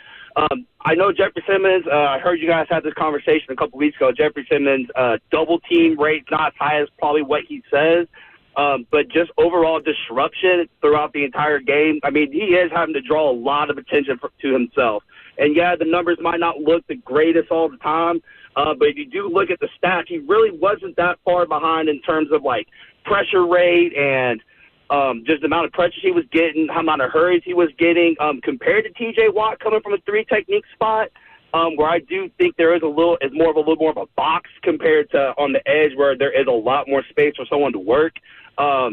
I know Jeffery Simmons, I heard you guys had this conversation a couple weeks ago. Jeffery Simmons' double team rate not as high as probably what he says, but just overall disruption throughout the entire game. I mean, he is having to draw a lot of attention to himself. And, yeah, the numbers might not look the greatest all the time, but if you do look at the stats, he really wasn't that far behind in terms of, like, pressure rate and just the amount of pressure he was getting, how amount of hurries he was getting, compared to T.J. Watt coming from a 3-technique spot, where I do think there is a little more of a box compared to on the edge where there is a lot more space for someone to work. I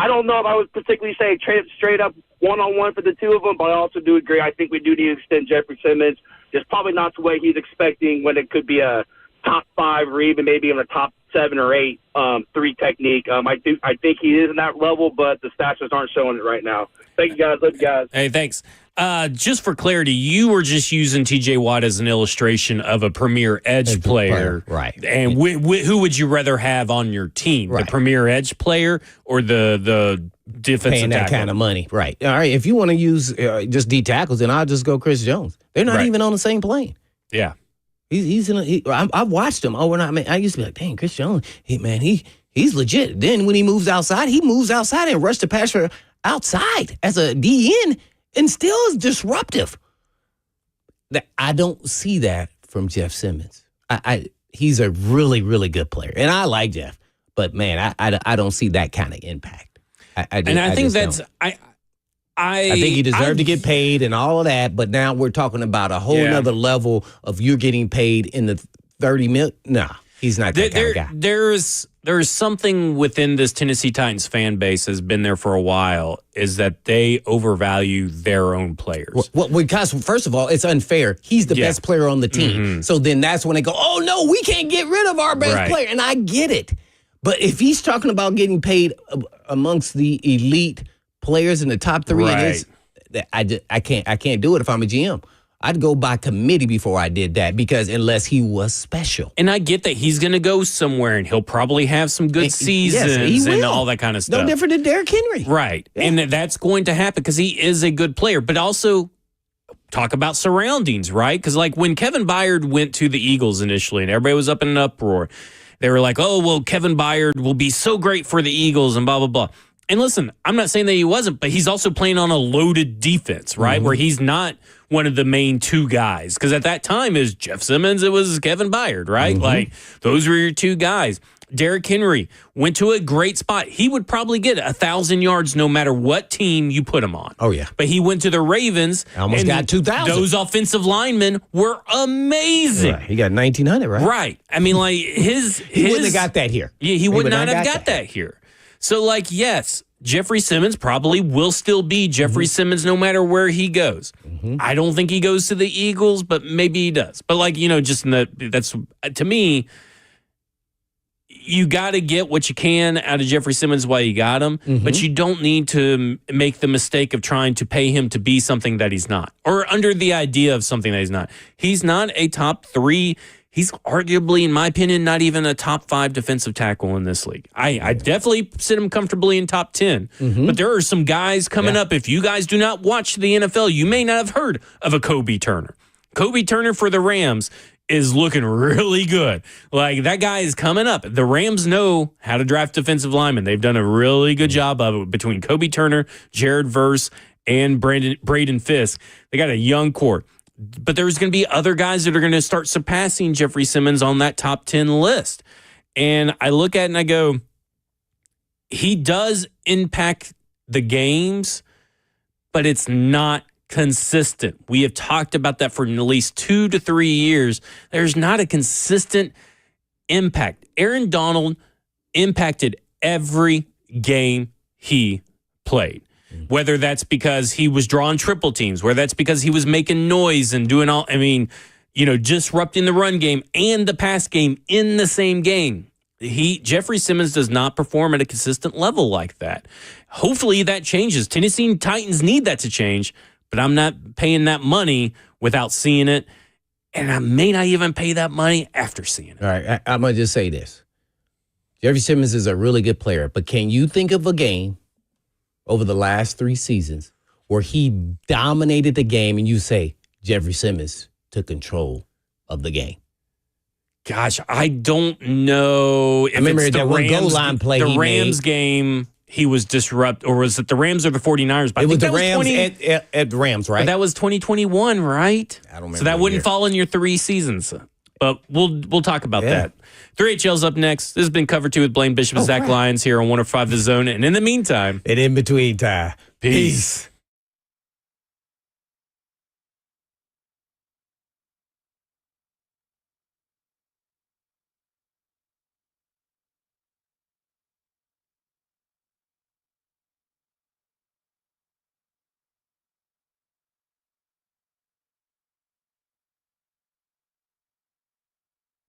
don't know if I would particularly say straight up one-on-one for the two of them, but I also do agree. I think we do need to extend Jeffery Simmons. Just probably not the way he's expecting when it could be a top 5 or even maybe in a top 7 or 8 3-technique. I think he is in that level, but the stats just aren't showing it right now. Thank you, guys. Love you guys. Hey, thanks. Just for clarity, you were just using T.J. Watt as an illustration of a premier edge player. Right. And who would you rather have on your team? Right. The premier edge player or the defensive paying that tackle? kind of money? Right. All right. If you want to use just D tackles, then I'll just go Chris Jones. They're not even on the same plane. Yeah. I've watched him over and over. I used to be like, dang, Chris Jones, he's legit. Then when he moves outside and rushes the passer outside as a DN and still is disruptive. I don't see that from Jeff Simmons. He's a really, really good player. And I like Jeff. But, man, I don't see that kind of impact. I think he deserved to get paid and all of that, but now we're talking about a whole nother level of you're getting paid in the 30 million. No, he's not that kind of guy. There's something within this Tennessee Titans fan base has been there for a while, is that they overvalue their own players. Well, because first of all, it's unfair. He's the best player on the team. Mm-hmm. So then that's when they go, oh, no, we can't get rid of our best player. And I get it. But if he's talking about getting paid amongst the elite players in the top 3, I can't do it if I'm a GM. I'd go by committee before I did that because unless he was special. And I get that he's going to go somewhere and he'll probably have some good seasons and all that kind of stuff. No different than Derrick Henry. Right. Yeah. And that's going to happen because he is a good player. But also talk about surroundings, right? Because like when Kevin Byard went to the Eagles initially and everybody was up in an uproar, they were like, oh, well, Kevin Byard will be so great for the Eagles and blah, blah, blah. And listen, I'm not saying that he wasn't, but he's also playing on a loaded defense, right? Where he's not one of the main two guys. Because at that time, it was Jeff Simmons, it was Kevin Byard, right? Like, those were your two guys. Derrick Henry went to a great spot. He would probably get 1,000 yards no matter what team you put him on. Oh, yeah. But he went to the Ravens. Almost got 2,000. Those offensive linemen were amazing. Right. He got 1,900, right? Right. I mean, like, he wouldn't have got that here. Yeah, he would not have got that here. So, like, yes, Jeffery Simmons probably will still be Jeffery Simmons no matter where he goes. I don't think he goes to the Eagles, but maybe he does. But, like, you know, just that's, to me, you got to get what you can out of Jeffery Simmons while you got him, but you don't need to make the mistake of trying to pay him to be something that he's not, or under the idea of something that he's not. He's not a top 3. He's arguably, in my opinion, not even a top 5 defensive tackle in this league. I definitely sit him comfortably in top 10. But there are some guys coming up. If you guys do not watch the NFL, you may not have heard of a Kobe Turner. Kobe Turner for the Rams is looking really good. Like, that guy is coming up. The Rams know how to draft defensive linemen. They've done a really good job of it between Kobe Turner, Jared Verse, and Braden Fisk. They got a young core. But there's going to be other guys that are going to start surpassing Jeffery Simmons on that top 10 list. And I look at it and I go, he does impact the games, but it's not consistent. We have talked about that for at least 2 to 3 years. There's not a consistent impact. Aaron Donald impacted every game he played. Whether that's because he was drawing triple teams, whether that's because he was making noise and doing all, I mean, you know, disrupting the run game and the pass game in the same game. Jeffery Simmons does not perform at a consistent level like that. Hopefully that changes. Tennessee Titans need that to change, but I'm not paying that money without seeing it. And I may not even pay that money after seeing it. All right, I'm going to just say this. Jeffery Simmons is a really good player, but can you think of a game over the last 3 seasons where he dominated the game and you say Jeffery Simmons took control of the game? Gosh, I don't know. If I remember it's that one goal line play the Rams game, he was disrupted, or was it the Rams or the 49ers? But it was the Rams at the Rams, right? But that was 2021, right? I don't remember. So that wouldn't fall in your 3 seasons. But we'll talk about that. 3HL's up next. This has been Cover 2 with Blaine Bishop and Zach Lyons here on 105 The Zone. And in the meantime, and in between time, peace.